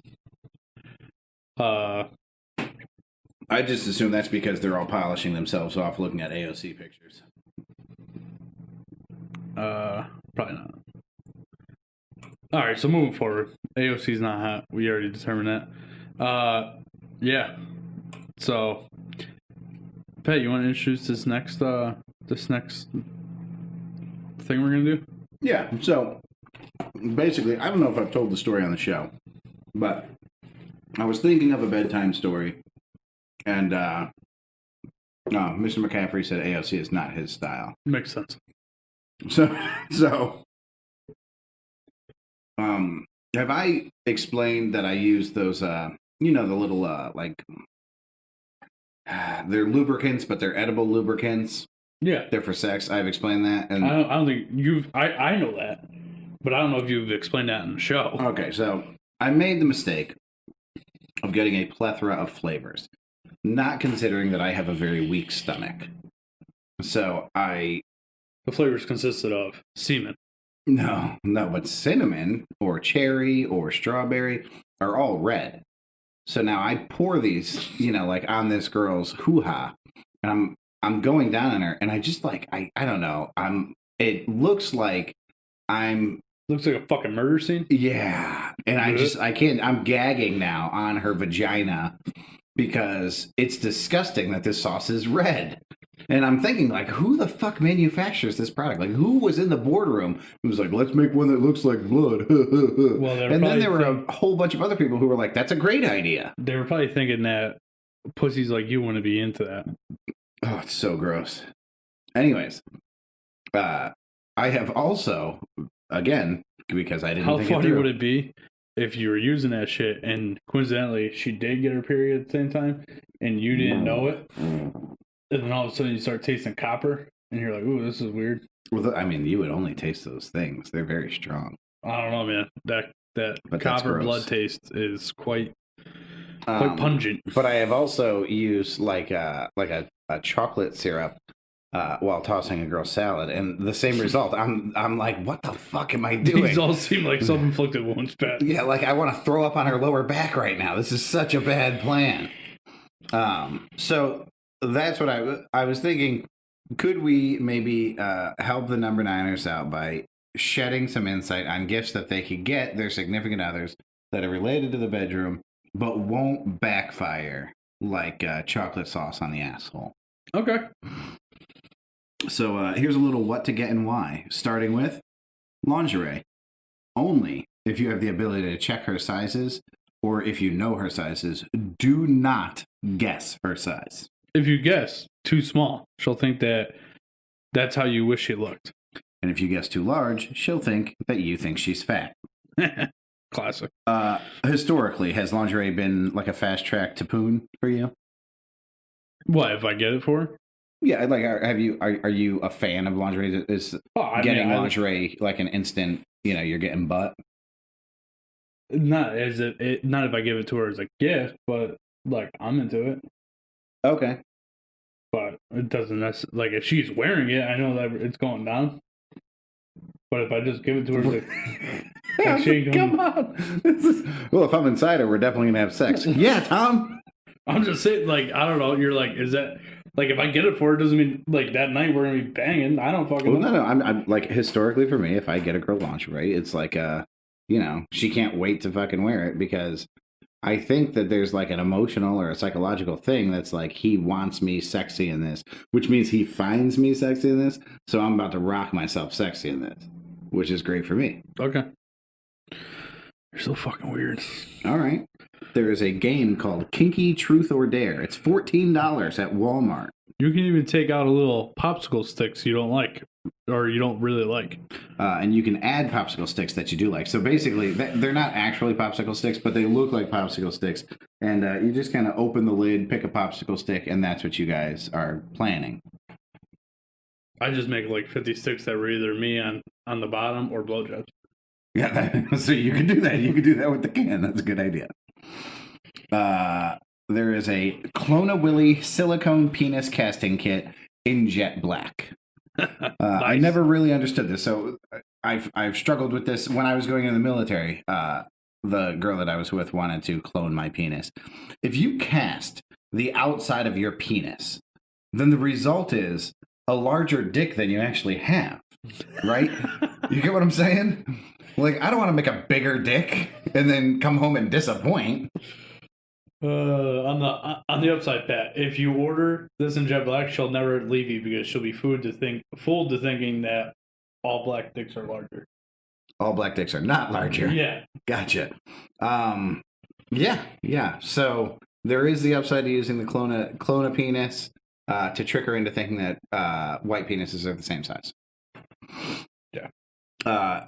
I just assume that's because they're all polishing themselves off looking at AOC pictures. Probably not. All right, so moving forward, AOC's not hot. We already determined that. Yeah. So, Pat, you want to introduce this next thing we're gonna do? Yeah. So, basically, I don't know if I've told the story on the show, but I was thinking of a bedtime story, and Mr. McCaffery said AOC is not his style. Makes sense. So, have I explained that I use those, the little, they're lubricants, but they're edible lubricants. Yeah. They're for sex. I've explained that. And I don't think I know that, but I don't know if you've explained that in the show. Okay, so I made the mistake of getting a plethora of flavors, not considering that I have a very weak stomach. So the flavors consisted of semen. No, but cinnamon or cherry or strawberry are all red. So now I pour these, on this girl's hoo-ha, and I'm going down on her, and I just I don't know. It looks like Looks like a fucking murder scene. Yeah. And I can't, I'm gagging now on her vagina because it's disgusting that this sauce is red. And I'm thinking, who the fuck manufactures this product? Who was in the boardroom who was like, let's make one that looks like blood? Well, and then there were a whole bunch of other people who were like, that's a great idea. They were probably thinking that pussies like you want to be into that. Oh, it's so gross. Anyways, I have also, again, because I didn't How think it funny through. would it be if you were using that shit and coincidentally she did get her period at the same time and you didn't know it? And then all of a sudden you start tasting copper and you're like, ooh, this is weird. Well, I mean, you would only taste those things. They're very strong. I don't know, man. That copper blood taste is quite pungent. But I have also used a chocolate syrup while tossing a girl salad, and the same result. I'm like, what the fuck am I doing? These all seem like self-inflicted wounds, Pat. Yeah, like I want to throw up on her lower back right now. This is such a bad plan. So that's what I was thinking. Could we maybe help the number niners out by shedding some insight on gifts that they could get their significant others that are related to the bedroom, but won't backfire like chocolate sauce on the asshole? Okay. So here's a little what to get and why, starting with lingerie. Only if you have the ability to check her sizes, or if you know her sizes, do not guess her size. If you guess too small, she'll think that that's how you wish she looked. And if you guess too large, she'll think that you think she's fat. Classic. Historically, has lingerie been like a fast track to poon for you? What, if I get it for her? Yeah, like are you a fan of lingerie? Is getting lingerie like an instant, you're getting butt? Not not if I give it to her as a gift, but like I'm into it. Okay. But it doesn't necessarily, like if she's wearing it, I know that it's going down. But if I just give it to her, like she ain't come on. Well, if I'm inside her, we're definitely gonna have sex. Yeah, Tom. I'm just saying, like, I don't know. You're like, is that like if I get it for her, doesn't mean like that night we're gonna be banging. I don't fucking know. No. I'm like historically for me, if I get a girl lingerie, it's like she can't wait to fucking wear it because I think that there's like an emotional or a psychological thing that's like he wants me sexy in this, which means he finds me sexy in this. So I'm about to rock myself sexy in this, which is great for me. Okay. You're so fucking weird. All right. There is a game called Kinky Truth or Dare. It's $14 at Walmart. You can even take out a little popsicle sticks you don't like or you don't really like. And you can add popsicle sticks that you do like. So basically, they're not actually popsicle sticks, but they look like popsicle sticks. And you just kind of open the lid, pick a popsicle stick, and that's what you guys are planning. I just make like 50 sticks that were either me on the bottom or blowjobs. Yeah, so you can do that. You can do that with the can. That's a good idea. There is a Clone-A-Willy silicone penis casting kit in jet black. Nice. I never really understood this. So I've struggled with this when I was going in the military. The girl that I was with wanted to clone my penis. If you cast the outside of your penis, then the result is a larger dick than you actually have. Right? You get what I'm saying? Like, I don't want to make a bigger dick and then come home and disappoint. On the upside, Pat, if you order this in jet black, she'll never leave you because she'll be fooled to thinking that all black dicks are larger. All black dicks are not larger. Yeah. Gotcha. Yeah. So there is the upside to using the clone a penis to trick her into thinking that white penises are the same size. Yeah.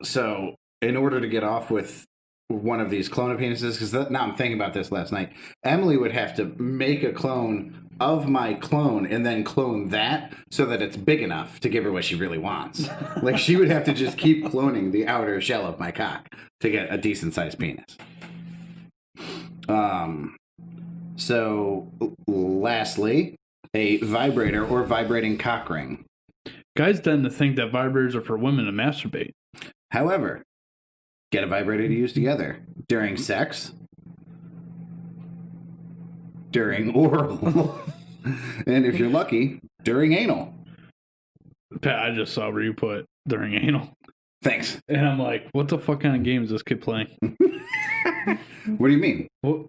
So in order to get off with one of these clone penises, because now I'm thinking about this last night, Emily would have to make a clone of my clone and then clone that so that it's big enough to give her what she really wants. Like she would have to just keep cloning the outer shell of my cock to get a decent sized penis. So lastly, a vibrator or vibrating cock ring. Guys tend to think that vibrators are for women to masturbate. However, get a vibrator to use together during sex, during oral, and if you're lucky, during anal. Pat, I just saw where you put during anal. Thanks. And I'm like, what the fuck kind of game is this kid playing? What do you mean? Well,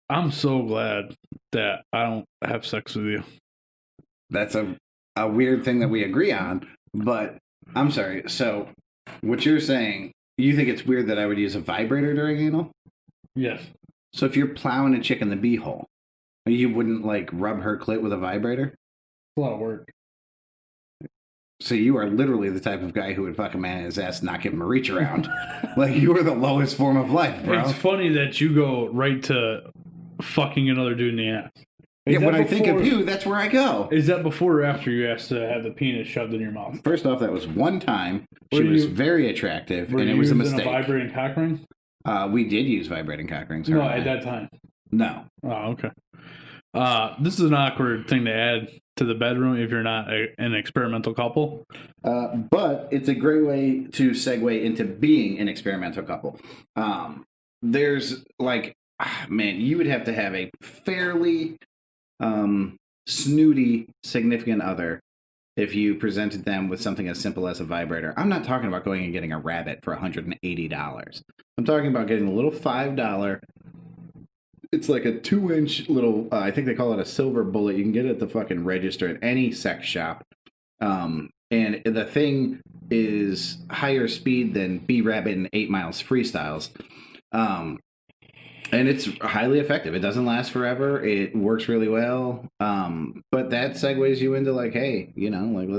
I'm so glad that I don't have sex with you. That's a weird thing that we agree on, but I'm sorry. So what you're saying, you think it's weird that I would use a vibrator during anal? Yes. So if you're plowing a chick in the beehole, you wouldn't like rub her clit with a vibrator? It's a lot of work. So you are literally the type of guy who would fuck a man in his ass and not give him a reach around. Like you are the lowest form of life, bro. It's funny that you go right to fucking another dude in the ass. Yeah, when I think of you, that's where I go. Is that before or after you asked to have the penis shoved in your mouth? First off, that was one time. She was very attractive, and it was a mistake. A vibrating cock ring? We did use vibrating cock rings. No, at that time. No. Oh, okay. This is an awkward thing to add to the bedroom if you're not an experimental couple. But it's a great way to segue into being an experimental couple. There's like, man, you would have to have a fairly snooty significant other if you presented them with something as simple as a vibrator. I'm not talking about going and getting a rabbit for $180. I'm talking about getting a little $5. It's like a 2-inch little, I think they call it a silver bullet. You can get it at the fucking register at any sex shop. And the thing is higher speed than B-Rabbit and 8 Miles freestyles. And it's highly effective. It doesn't last forever. It works really well. But that segues you into like, hey, you know, like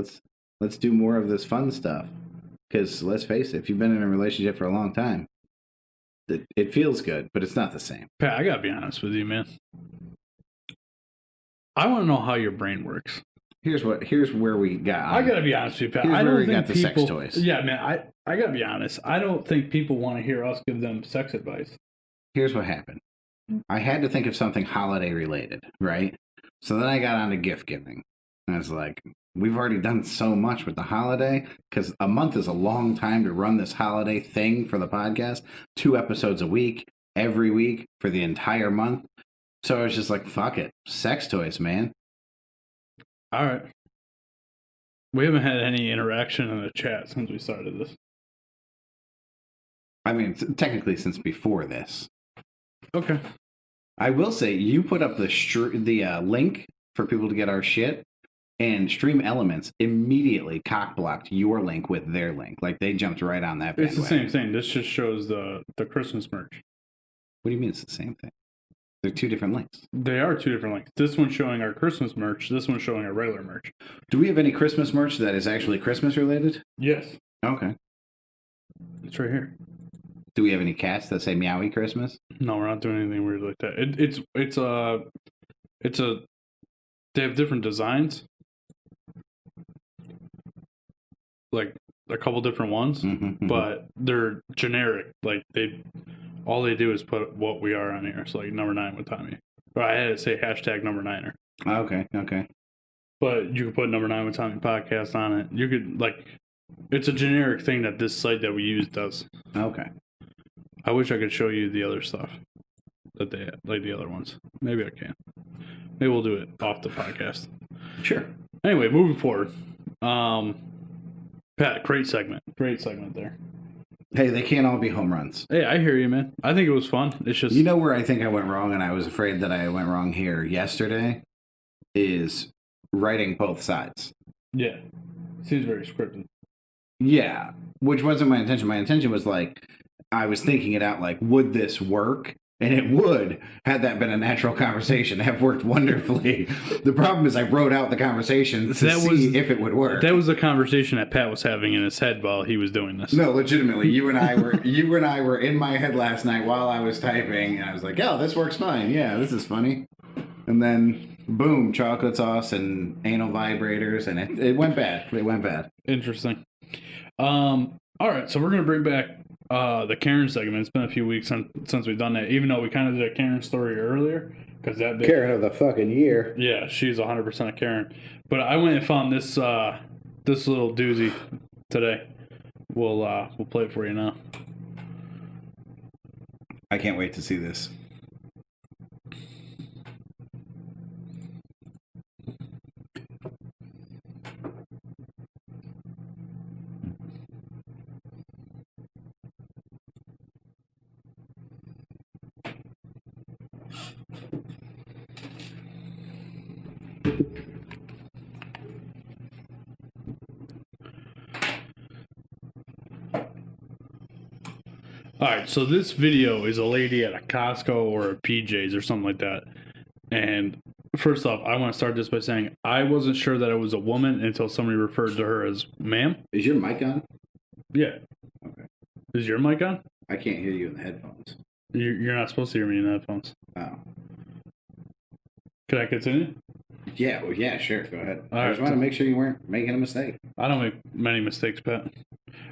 let's do more of this fun stuff. Because let's face it, if you've been in a relationship for a long time, it feels good, but it's not the same. Pat, I gotta be honest with you, man. I want to know how your brain works. Here's where we got. I gotta be honest with you, Pat. Here's I don't where we think got the sex toys. Yeah, man. I gotta be honest. I don't think people want to hear us give them sex advice. Here's what happened. I had to think of something holiday related, right? So then I got on to gift giving. And I was like, we've already done so much with the holiday because a month is a long time to run this holiday thing for the podcast. 2 episodes a week, every week for the entire month. So I was just like, fuck it. Sex toys, man. All right. We haven't had any interaction in the chat since we started this. I mean, technically since before this. Okay. I will say, you put up the link for people to get our shit, and Stream Elements immediately cock-blocked your link with their link. Like, they jumped right on that bandwagon. It's the same thing. This just shows the Christmas merch. What do you mean it's the same thing? They're 2 different links. They are 2 different links. This one's showing our Christmas merch. This one's showing our regular merch. Do we have any Christmas merch that is actually Christmas-related? Yes. Okay. It's right here. Do we have any cats that say meowy Christmas? No, we're not doing anything weird like that. They have different designs. Like a couple different ones, but they're generic. Like all they do is put what we are on here. So like number 9 with Tommy. But I had to say hashtag number 9er. Okay. But you could put number 9 with Tommy podcast on it. You could it's a generic thing that this site that we use does. Okay. I wish I could show you the other stuff that they had, like the other ones. Maybe I can. Maybe we'll do it off the podcast. Sure. Anyway, moving forward. Pat, great segment. Great segment there. Hey, they can't all be home runs. Hey, I hear you, man. I think it was fun. It's just... You know where I think I went wrong, and I was afraid that I went wrong here yesterday, is writing both sides. Yeah. Seems very scripted. Yeah, which wasn't my intention. My intention was like, I was thinking it out like, would this work? And it would, had that been a natural conversation, have worked wonderfully. The problem is I wrote out the conversation to see if it would work. That was the conversation that Pat was having in his head while he was doing this. No, legitimately, you and I were in my head last night while I was typing, and I was like, oh, this works fine. Yeah, this is funny. And then, boom, chocolate sauce and anal vibrators, and it went bad. It went bad. Interesting. All right, so we're going to bring back the Karen segment. It's been a few weeks since we've done that, even though we kind of did a Karen story earlier. Karen of the fucking year. Yeah, she's 100% a Karen. But I went and found this little doozy today. We'll play it for you now. I can't wait to see this. All right, so this video is a lady at a Costco or a PJ's or something like that. And first off, I want to start this by saying I wasn't sure that it was a woman until somebody referred to her as ma'am. Is your mic on? Yeah. Okay. Is your mic on? I can't hear you in the headphones. You're not supposed to hear me in the headphones. Oh. Could I continue? Yeah, well, yeah, sure. Go ahead. All I just want to make sure you weren't making a mistake. I don't make many mistakes, Pat.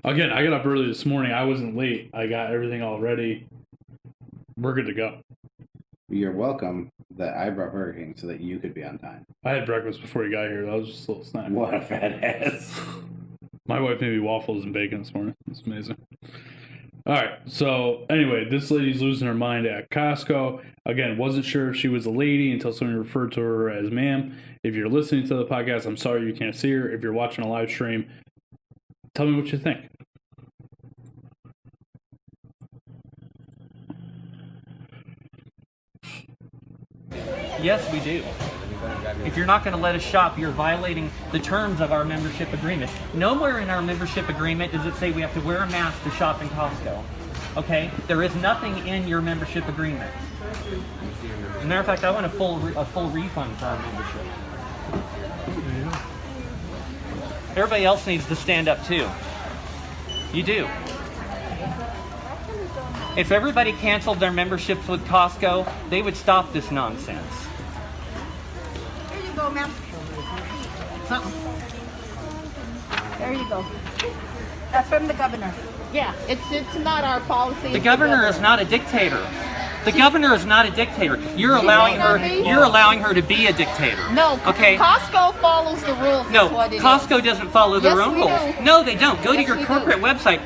Again, I got up early this morning. I wasn't late. I got everything all ready. We're good to go. You're welcome. that I brought Burger King so that you could be on time. I had breakfast before you got here. That was just a little snack. What a fat ass. My wife made me waffles and bacon this morning. It's amazing. All right. So anyway, this lady's losing her mind at Costco. Again, wasn't sure if she was a lady until someone referred to her as ma'am. If you're listening to the podcast, I'm sorry you can't see her. If you're watching a live stream, tell me what you think. Yes, we do. If you're not going to let us shop, you're violating the terms of our membership agreement. Nowhere in our membership agreement does it say we have to wear a mask to shop in Costco. Okay? There is nothing in your membership agreement. As a matter of fact, I want a full refund for our membership. Everybody else needs to stand up too. You do. If everybody canceled their memberships with Costco, they would stop this nonsense. Here you go, ma'am. There you go. That's from the governor. Yeah, it's not our policy. The governor is not a dictator. The governor is not a dictator. You're allowing her to be a dictator. No, okay. Costco follows the rules. No, what it Costco is. doesn't follow their Yes, own we rules. do. No, they don't. Go to Yes, your we corporate do. website.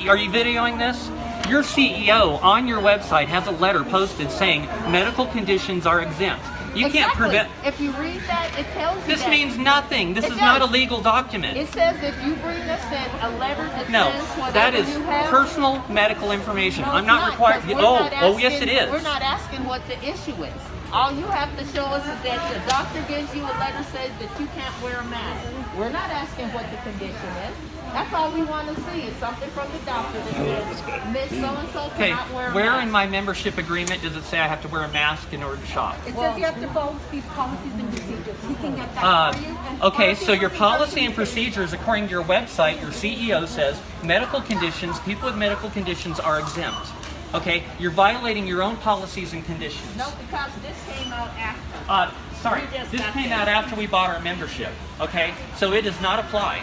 Are you videoing this? Your CEO on your website has a letter posted saying medical conditions are exempt. You can't Exactly. prevent. If you read that, it tells you This that. means nothing. This It is not a does. legal document. It says if you bring us in a letter that No, says whatever that is you have. personal medical information. No, I'm it's not required. 'cause we're Oh, not oh, yes, asking- it is. We're not asking what the issue is. All you have to show us is that the doctor gives you a letter says that you can't wear a mask. We're not asking what the condition is. That's all we want to see is something from the doctor that says Miss So-and-so Okay, cannot wear a where mask. in my membership agreement does it say I have to wear a mask in order to shop? It says you have to follow these policies and procedures. We can get that for you. And Okay, policy so your and policy and procedures. procedures, according to your website, your CEO says medical conditions, people with medical conditions are exempt. Okay, you're violating your own policies and conditions. No, because this came out after. Sorry, We just this got came this. out after we bought our membership. Okay, so it does not apply.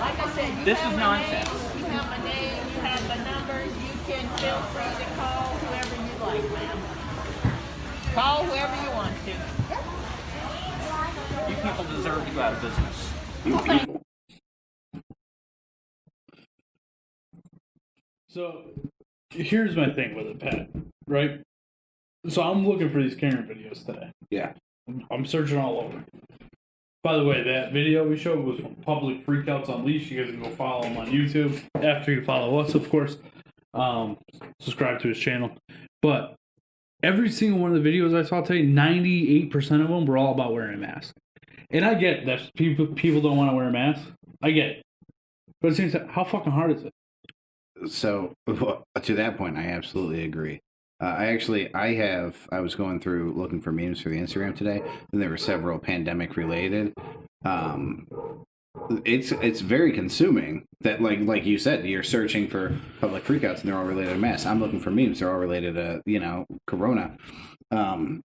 Like I said, you This have is my nonsense. name, you have my name, you have the numbers, you can feel free to call whoever you like, ma'am. Call whoever you want to. You people deserve to go out of business. Okay. So here's my thing with it, Pat. Right? So I'm looking for these Karen videos today. Yeah. I'm searching all over. By the way, that video we showed was from Public Freakouts Unleashed. You guys can go follow him on YouTube. After you follow us, of course. Subscribe to his channel. But every single one of the videos I saw today, 98% of them were all about wearing a mask. And I get that people don't want to wear a mask. I get it. But it seems how fucking hard is it? So to that point, I absolutely agree. I was going through looking for memes for the Instagram today, and there were several pandemic related. It's very consuming that like you said, you're searching for public freakouts and they're all related to masks. I'm looking for memes, they're all related to Corona. I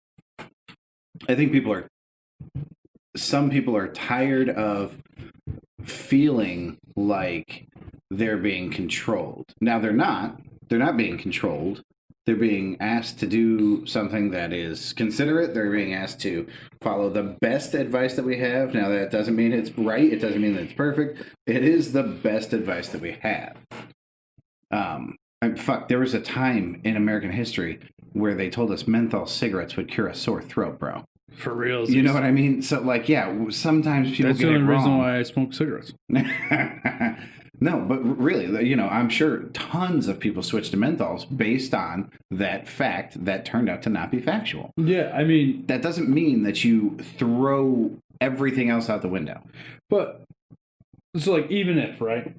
think some people are tired of feeling like they're being controlled. Now they're not being controlled. They're being asked to do something that is considerate. They're being asked to follow the best advice that we have. Now, that doesn't mean it's right. It doesn't mean that it's perfect. It is the best advice that we have. There was a time in American history where they told us menthol cigarettes would cure a sore throat, bro. For real. You know what I mean? So, sometimes people That's get the it only reason wrong. why I smoke cigarettes. No, but really, I'm sure tons of people switched to menthols based on that fact that turned out to not be factual. Yeah, I mean, That doesn't mean that you throw everything else out the window. but so even if, right?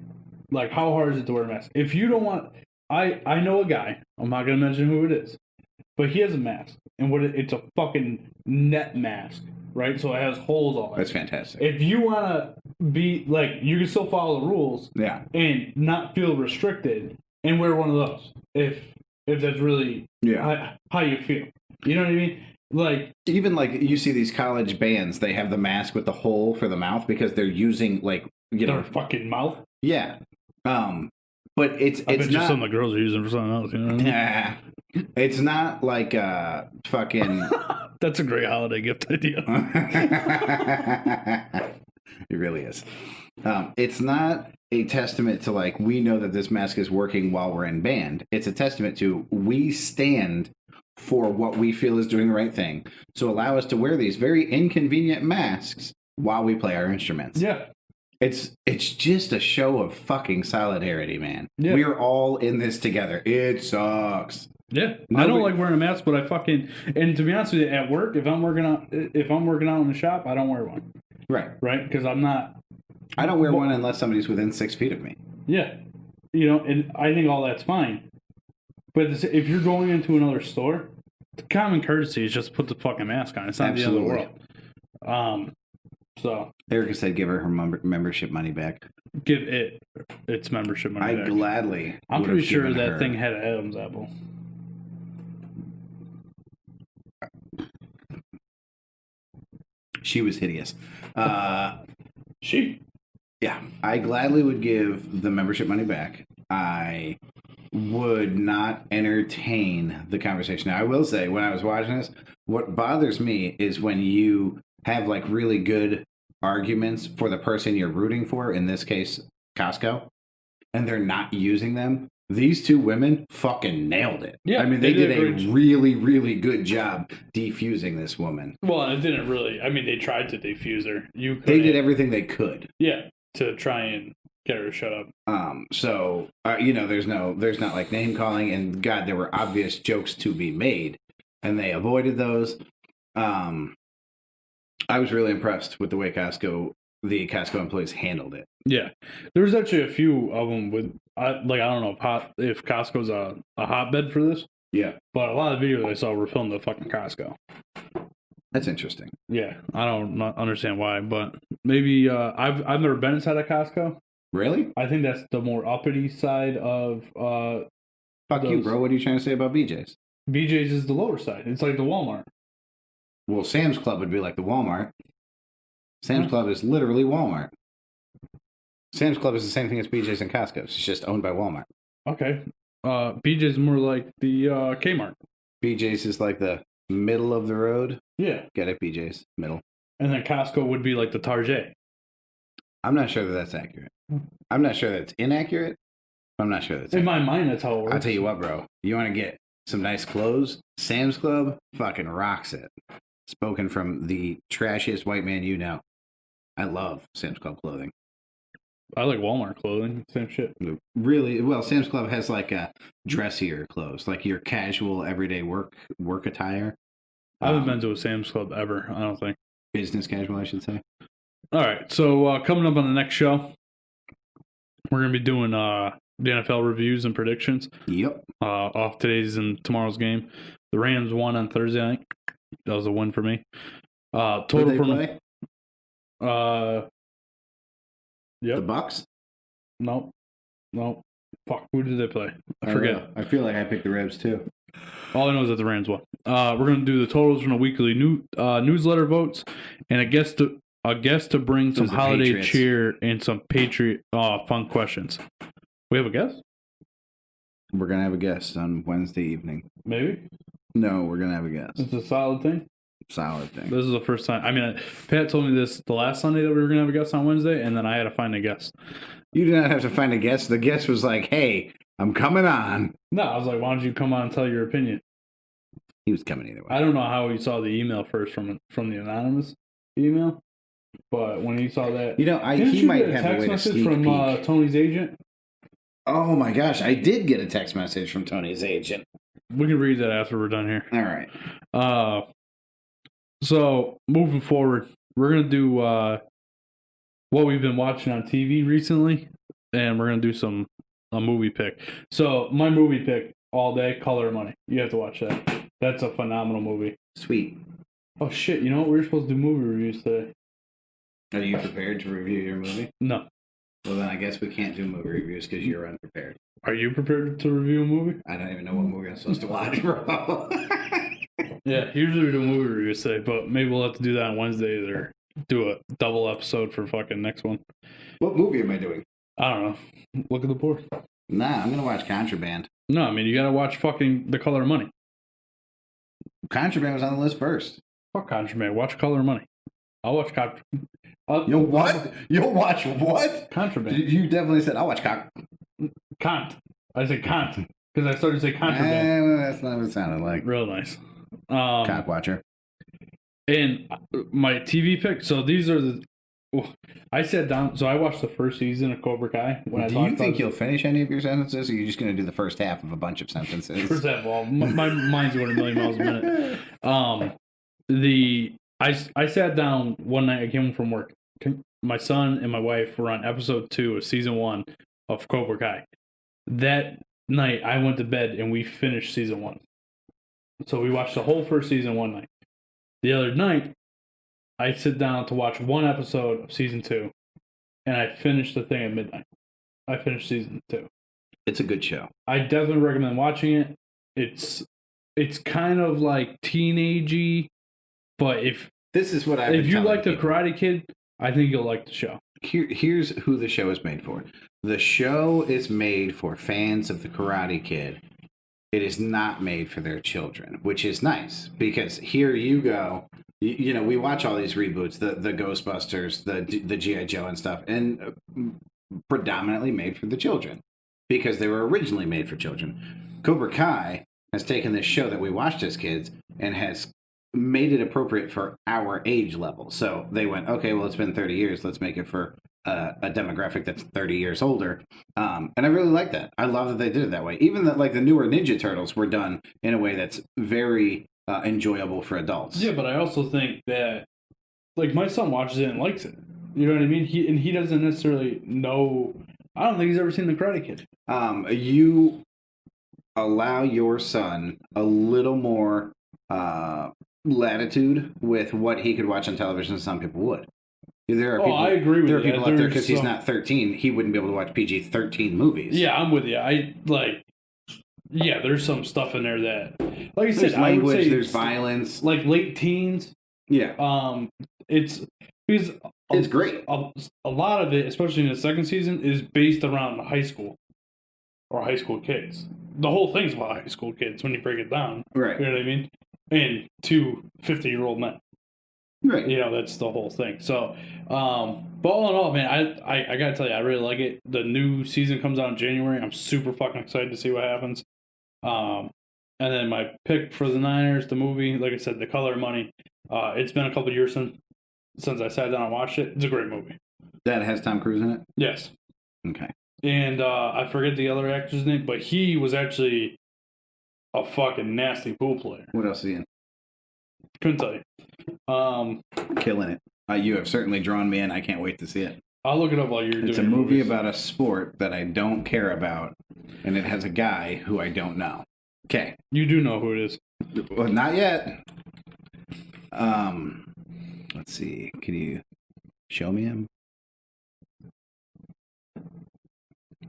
Like, how hard is it to wear a mask? If you don't want, I know a guy. I'm not gonna mention who it is, but he has a mask, and it's a fucking net mask, right? So it has holes all That's over. fantastic. If you want to be you can still follow the rules, Yeah. and not feel restricted, and wear one of those. If that's really how you feel, you know what I mean? Like, Even you see these college bands, they have the mask with the hole for the mouth because they're using their fucking mouth. Yeah. But it's I bet you not. some of the girls are using for something else. You know what I mean? It's not like fucking. That's a great holiday gift idea. It really is. It's not a testament to like we know that this mask is working while we're in band. It's a testament to we stand for what we feel is doing the right thing. So allow us to wear these very inconvenient masks while we play our instruments. Yeah. It's just a show of fucking solidarity, man. Yeah. We are all in this together. It sucks. Yeah, I don't like wearing a mask, but I fucking and to be honest with you, at work, if I'm working out in the shop, I don't wear one. Right, because I'm not. I don't wear one unless somebody's within 6 feet of me. Yeah, and I think all that's fine. But if you're going into another store, the common courtesy is just put the fucking mask on. It's not Absolutely. the end of the world. So Erica said, "Give her membership money back." Give it its membership money back. Gladly. I'm pretty sure given that her. thing had an Adam's apple. She was hideous. Yeah, I gladly would give the membership money back. I would not entertain the conversation. Now, I will say, when I was watching this, what bothers me is when you have like really good arguments for the person you're rooting for, in this case, Costco, and they're not using them. These two women fucking nailed it. Yeah, I mean, they did a great really, really good job defusing this woman. Well, it didn't really. I mean, they tried to defuse her. They did everything they could. Yeah, to try and get her to shut up. So there's not like name calling, and God, there were obvious jokes to be made, and they avoided those. I was really impressed with the way the Costco employees handled it. Yeah, there was actually a few of them with. I don't know if Costco's a hotbed for this. Yeah, but a lot of videos I saw were filmed at fucking Costco. That's interesting. Yeah, I don't understand why, but maybe I've never been inside a Costco. Really? I think that's the more uppity side of. Fuck you, bro. What are you trying to say about BJ's? BJ's is the lower side. It's like the Walmart. Well, Sam's Club would be like the Walmart. Sam's Club is literally Walmart. Sam's Club is the same thing as BJ's and Costco's. It's just owned by Walmart. Okay. BJ's is more like the Kmart. BJ's is like the middle of the road. Yeah. Get it, BJ's. Middle. And then Costco would be like the Target. I'm not sure that that's accurate. I'm not sure that's inaccurate. I'm not sure that's in my mind, that's how it works. I'll tell you what, bro. You want to get some nice clothes? Sam's Club fucking rocks it. Spoken from the trashiest white man you know. I love Sam's Club clothing. I like Walmart clothing. Same shit. Really? Well, Sam's Club has like a dressier clothes, like your casual everyday work attire. I haven't been to a Sam's Club ever, I don't think. Business casual, I should say. All right. So coming up on the next show, we're going to be doing the NFL reviews and predictions. Yep. Off today's and tomorrow's game. The Rams won on Thursday night. That was a win for me. Total from play? Yep. The Bucks? No. Fuck. Who did they play? I forget. I feel like I picked the Rams too. All I know is that the Rams won. We're going to do the totals from the weekly newsletter votes, and a guest to bring some holiday Patriots. cheer and some Patriot fun questions. We have a guest? We're going to have a guest on Wednesday evening. Maybe. No, we're going to have a guest. It's a solid thing. Solid thing. This is the first time. I mean, Pat told me this the last Sunday that we were going to have a guest on Wednesday, and then I had to find a guest. You did not have to find a guest. The guest was like, hey, I'm coming on. No, I was like, why don't you come on and tell your opinion? He was coming either way. I don't know how he saw the email first from the anonymous email, but when he saw that, he might have a way to message sneak from peek. Tony's agent. Oh my gosh, I did get a text message from Tony's agent. We can read that after we're done here. All right. So moving forward, we're gonna do what we've been watching on TV recently, and we're gonna do a movie pick. So my movie pick all day, Color of Money. You have to watch that. That's a phenomenal movie. Sweet. Oh shit! You know what? We were supposed to do movie reviews today. Are you prepared to review your movie? No. Well, then I guess we can't do movie reviews because you're unprepared. Are you prepared to review a movie? I don't even know what movie I'm supposed to watch, bro. Yeah, usually we do movie reviews today, but maybe we'll have to do that on Wednesdays or do a double episode for fucking next one. What movie am I doing? I don't know. Look at the board. Nah, I'm gonna watch Contraband. No, I mean you gotta watch fucking The Color of Money. Contraband was on the list first. Fuck Contraband. Watch Color of Money. I'll watch Contraband. You'll what? You'll watch what? Contraband. You definitely said I'll watch Cont. I said Cont because I started to say Contraband. That's not what it sounded like. Real nice. Cock watcher. And my TV pick. So these are the. I sat down. So I watched the first season of Cobra Kai. Do you think you'll finish any of your sentences, or are you just going to do the first half of a bunch of sentences? First half, well, my mind's going a million miles a minute. I sat down one night. I came home from work. My son and my wife were on episode 2 of season 1 of Cobra Kai. That night, I went to bed and we finished season 1. So we watched the whole first season one night. The other night, I sit down to watch one episode of season 2, and I finished the thing at midnight. I finished season 2. It's a good show. I definitely recommend watching it. It's kind of like teenagey, but if you like the Karate Kid, I think you'll like the show. Here's who the show is made for. The show is made for fans of the Karate Kid. It is not made for their children, which is nice because here you go. You know, we watch all these reboots, the Ghostbusters, the G.I. Joe and stuff, and predominantly made for the children because they were originally made for children. Cobra Kai has taken this show that we watched as kids and has made it appropriate for our age level. So they went, okay, well, it's been 30 years. Let's make it for a demographic that's 30 years older. And I really like that. I love that they did it that way. Even that, like the newer Ninja Turtles were done in a way that's very enjoyable for adults. Yeah, but I also think that, like, my son watches it and likes it. You know what I mean? He doesn't necessarily know. I don't think he's ever seen the Karate Kid. You allow your son a little more latitude with what he could watch on television than some people would. There are people, I agree with you. There are people out there because he's not 13. He wouldn't be able to watch PG-13 movies. Yeah, I'm with you. There's some stuff in there that, like I said, there's language, there's violence, like late teens. Yeah. It's great. A lot of it, especially in the second season, is based around high school or high school kids. The whole thing's about high school kids when you break it down. Right. You know what I mean? And 2 50-year-old men. Right. You know, that's the whole thing. So, but all in all, man, I gotta tell you, I really like it. The new season comes out in January. I'm super fucking excited to see what happens. And then my pick for the Niners, the movie, like I said, The Color of Money. It's been a couple of years since I sat down and watched it. It's a great movie. That has Tom Cruise in it? Yes. Okay. And I forget the other actor's name, but he was actually a fucking nasty pool player. What else is he in? Couldn't tell you. Killing it. You have certainly drawn me in. I can't wait to see it. I'll look it up while you're doing it. It's a movie about a sport that I don't care about, and it has a guy who I don't know. Okay. You do know who it is. Well, not yet. Let's see. Can you show me him?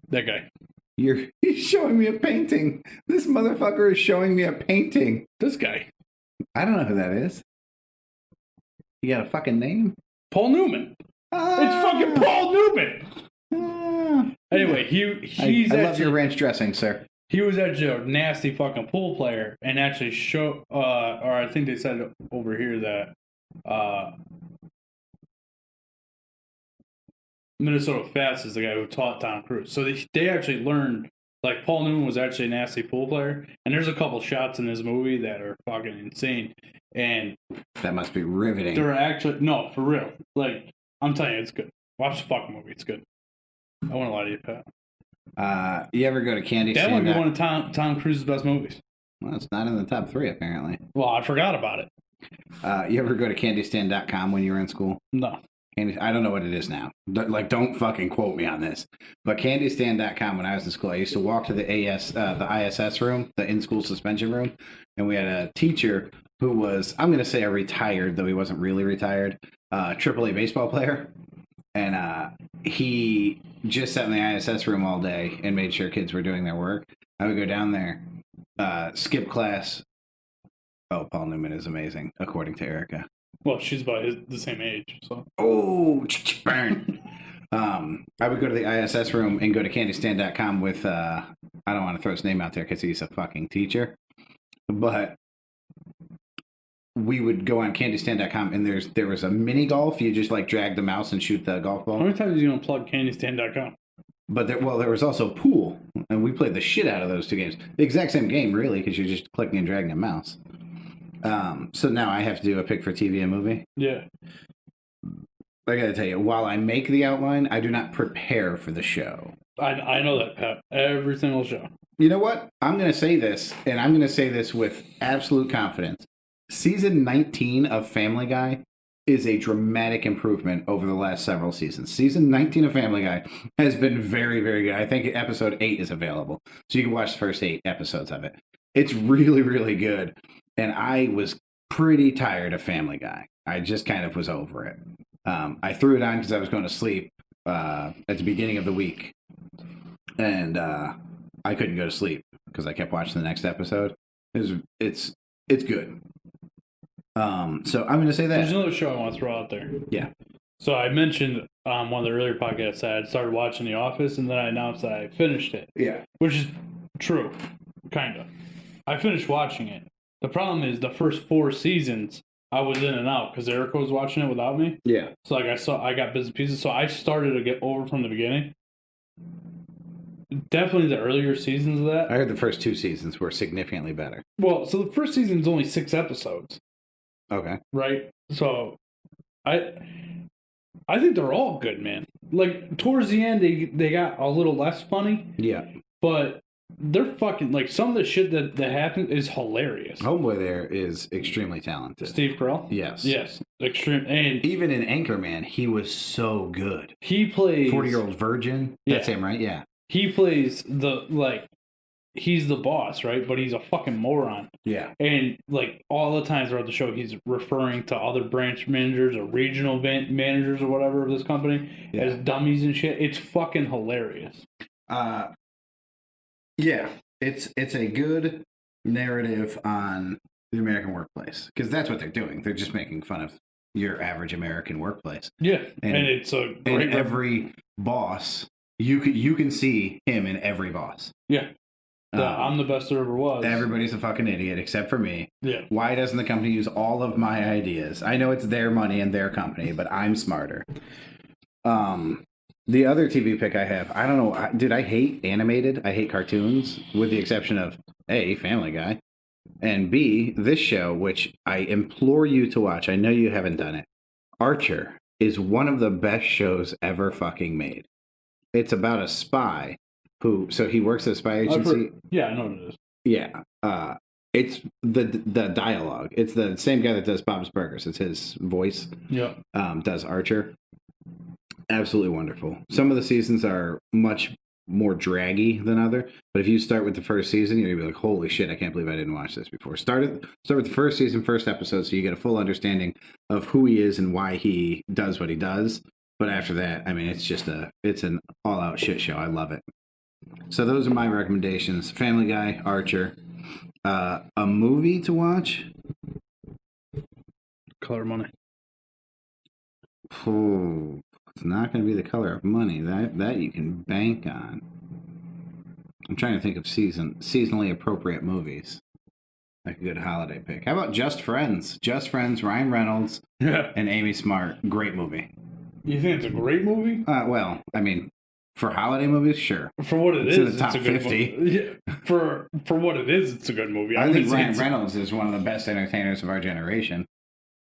That guy. He's showing me a painting. This motherfucker is showing me a painting. This guy. I don't know who that is. You got a fucking name? Paul Newman. It's fucking Paul Newman. Anyway, he's I love your ranch dressing, sir. He was actually a nasty fucking pool player, and actually or I think they said over here that Minnesota Fats is the guy who taught Tom Cruise. So they actually learned, like, Paul Newman was actually a nasty pool player, and there's a couple shots in this movie that are fucking insane. And that must be riveting. They're actually, no, for real. Like, I'm telling you, it's good. Watch the fucking movie. It's good. I won't lie to you, Pat. You ever go to Candy That Stand? might be one of Tom Cruise's best movies. Well, it's not in the top 3, apparently. Well, I forgot about it. You ever go to candystand.com when you were in school? No. I don't know what it is now. Like, don't fucking quote me on this. But candystand.com, when I was in school, I used to walk to the ISS room, the in-school suspension room, and we had a teacher who was, I'm going to say a retired, though he wasn't really retired, AAA baseball player. And he just sat in the ISS room all day and made sure kids were doing their work. I would go down there, skip class. Oh, Paul Newman is amazing, according to Erica. Well, she's about the same age, so. Oh, burn. I would go to the ISS room and go to candystand.com with, I don't want to throw his name out there because he's a fucking teacher, but we would go on candystand.com and there was a mini golf. You just like drag the mouse and shoot the golf ball. How many times are you going to plug candystand.com? But there was also pool, and we played the shit out of those two games. The exact same game, really, because you're just clicking and dragging a mouse. So now I have to do a pick for TV and movie. Yeah. I gotta tell you, while I make the outline, I do not prepare for the show. I know that, Pat. Every single show. You know what? I'm gonna say this, and I'm gonna say this with absolute confidence. Season 19 of Family Guy is a dramatic improvement over the last several seasons. Season 19 of Family Guy has been very, very good. I think episode 8 is available, so you can watch the first 8 episodes of it. It's really, really good, and I was pretty tired of Family Guy. I just kind of was over it. I threw it on because I was going to sleep at the beginning of the week, and I couldn't go to sleep because I kept watching the next episode. It's good. So I'm going to say that. There's another show I want to throw out there. Yeah. So I mentioned on one of the earlier podcasts that I started watching The Office, and then I announced that I finished it. Yeah. Which is true, kind of. I finished watching it. The problem is the first 4 seasons, I was in and out because Erica was watching it without me. Yeah. So like I got bits and pieces. So I started to get over from the beginning. Definitely the earlier seasons of that. I heard the first 2 seasons were significantly better. Well, so the first season's only 6 episodes. Okay. Right? So I think they're all good, man. Like towards the end they got a little less funny. Yeah. But they're fucking like some of the shit that happened is hilarious. Homeboy there is extremely talented. Steve Carell? Yes. Yes. Extreme, and even in Anchorman, he was so good. He plays 40-Year-Old Virgin. That's him, right? Yeah. He plays he's the boss, right? But he's a fucking moron. Yeah. And like all the times throughout the show, he's referring to other branch managers or regional managers or whatever of this company as dummies and shit. It's fucking hilarious. Yeah, it's a good narrative on the American workplace because that's what they're doing. They're just making fun of your average American workplace. Yeah, and it's a great. And every boss, you can see him in every boss. Yeah, I'm the best there ever was. Everybody's a fucking idiot except for me. Yeah. Why doesn't the company use all of my ideas? I know it's their money and their company, but I'm smarter. The other TV pick I have, I don't know, dude, I hate animated. I hate cartoons, with the exception of A, Family Guy, and B, this show, which I implore you to watch. I know you haven't done it. Archer is one of the best shows ever fucking made. It's about a spy so he works at a spy agency. Yeah, I know what it is. Yeah. It's the dialogue. It's the same guy that does Bob's Burgers. It's his voice. Yeah. Does Archer. Absolutely wonderful. Some of the seasons are much more draggy than other, but if you start with the first season, you're gonna be like, "Holy shit! I can't believe I didn't watch this before." Start with the first season, first episode, so you get a full understanding of who he is and why he does what he does. But after that, I mean, it's an all-out shit show. I love it. So those are my recommendations: Family Guy, Archer, a movie to watch. Color Money. Ooh. It's not going to be The Color of Money. That you can bank on. I'm trying to think of seasonally appropriate movies. Like a good holiday pick. How about Just Friends? Just Friends, Ryan Reynolds, and Amy Smart. Great movie. You think it's a great movie? Well, I mean, for holiday movies, sure. For what it is, in the top it's a good 50. Movie. Yeah, for what it is, it's a good movie. I think Ryan Reynolds is one of the best entertainers of our generation.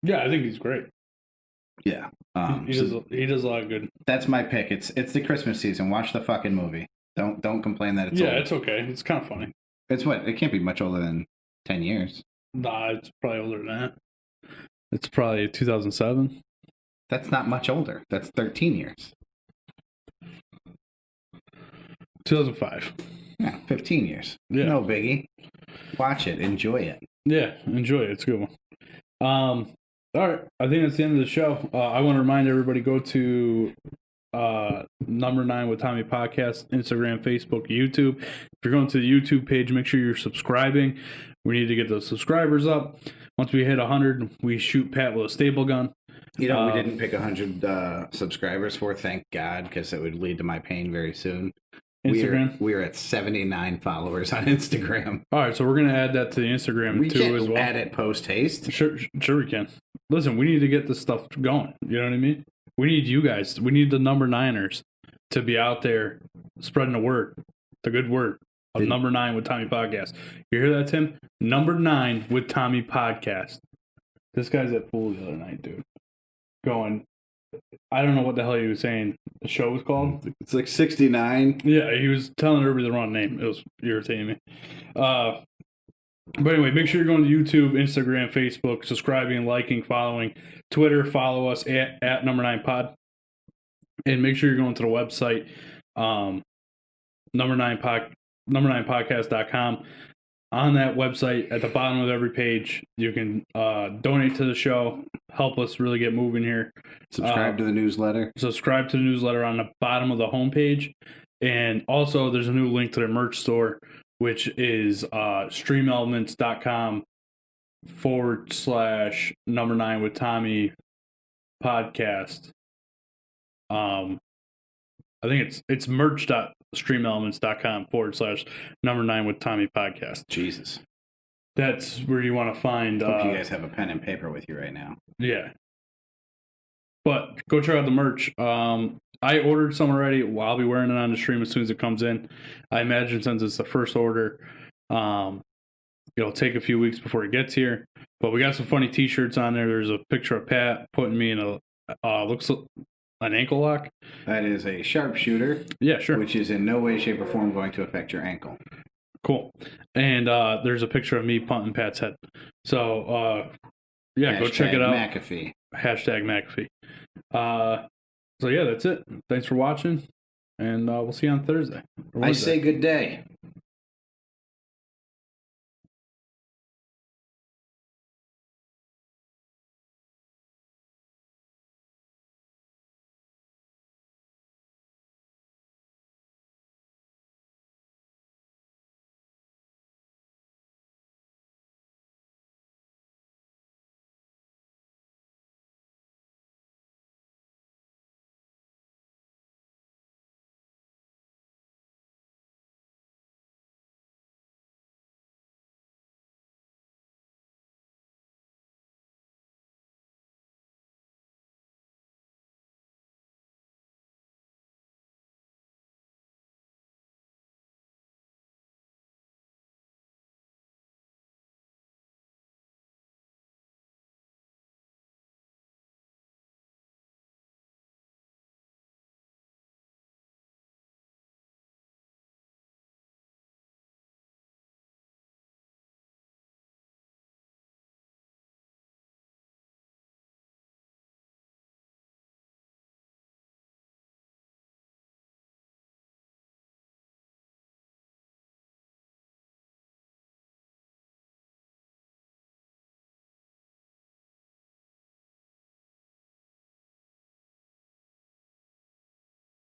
Yeah, I think he's great. Yeah. He does a lot of good. That's my pick. It's the Christmas season. Watch the fucking movie. Don't complain that it's old. It's okay. It's kind of funny. It's what? It can't be much older than 10 years. Nah, it's probably older than that. It's probably 2007. That's not much older. That's 13 years. 2005. Yeah, 15 years. Yeah. No biggie. Watch it. Enjoy it. Yeah, enjoy it. It's a good one. All right, I think that's the end of the show. I want to remind everybody, go to Number 9 with Tommy podcast, Instagram, Facebook, YouTube. If you're going to the YouTube page, make sure you're subscribing. We need to get those subscribers up. Once we hit 100, we shoot Pat with a staple gun. You know, we didn't pick 100 subscribers for, thank God, because it would lead to my pain very soon. Instagram? We're at 79 followers on Instagram. All right, so we're going to add that to the Instagram We too can't as well. add it post-haste. Sure we can. Listen, we need to get this stuff going. You know what I mean? We need you guys. We need the number niners to be out there spreading the word, the good word of Number 9 with Tommy podcast. You hear that, Tim? Number 9 with Tommy podcast. This guy's at pool the other night, dude. Going, I don't know what the hell he was saying the show was called. It's like 69. Yeah, he was telling everybody the wrong name. It was irritating me. But anyway, make sure you're going to YouTube, Instagram, Facebook, subscribing, liking, following, Twitter. Follow us at Number 9 Pod, and make sure you're going to the website, number9podcast.com. On that website, at the bottom of every page, you can donate to the show, help us really get moving here. Subscribe to the newsletter. Subscribe to the newsletter on the bottom of the homepage. And also, there's a new link to the merch store, which is streamelements.com/Number 9 with Tommy podcast. I think it's merch.streamelements.com/Number 9 with Tommy podcast. Jesus. That's where you want to find. Hope you guys have a pen and paper with you right now. Yeah. But go check out the merch. I ordered some already. Well, I'll be wearing it on the stream as soon as it comes in. I imagine since it's the first order, it'll take a few weeks before it gets here. But we got some funny T-shirts on there. There's a picture of Pat putting me in a looks an ankle lock. That is a sharpshooter. Yeah, sure. Which is in no way, shape, or form going to affect your ankle. Cool. And there's a picture of me punting Pat's head. So, yeah, go check it out. McAfee. Hashtag McAfee. So, yeah, that's it. Thanks for watching. And we'll see you on Thursday. I say good day.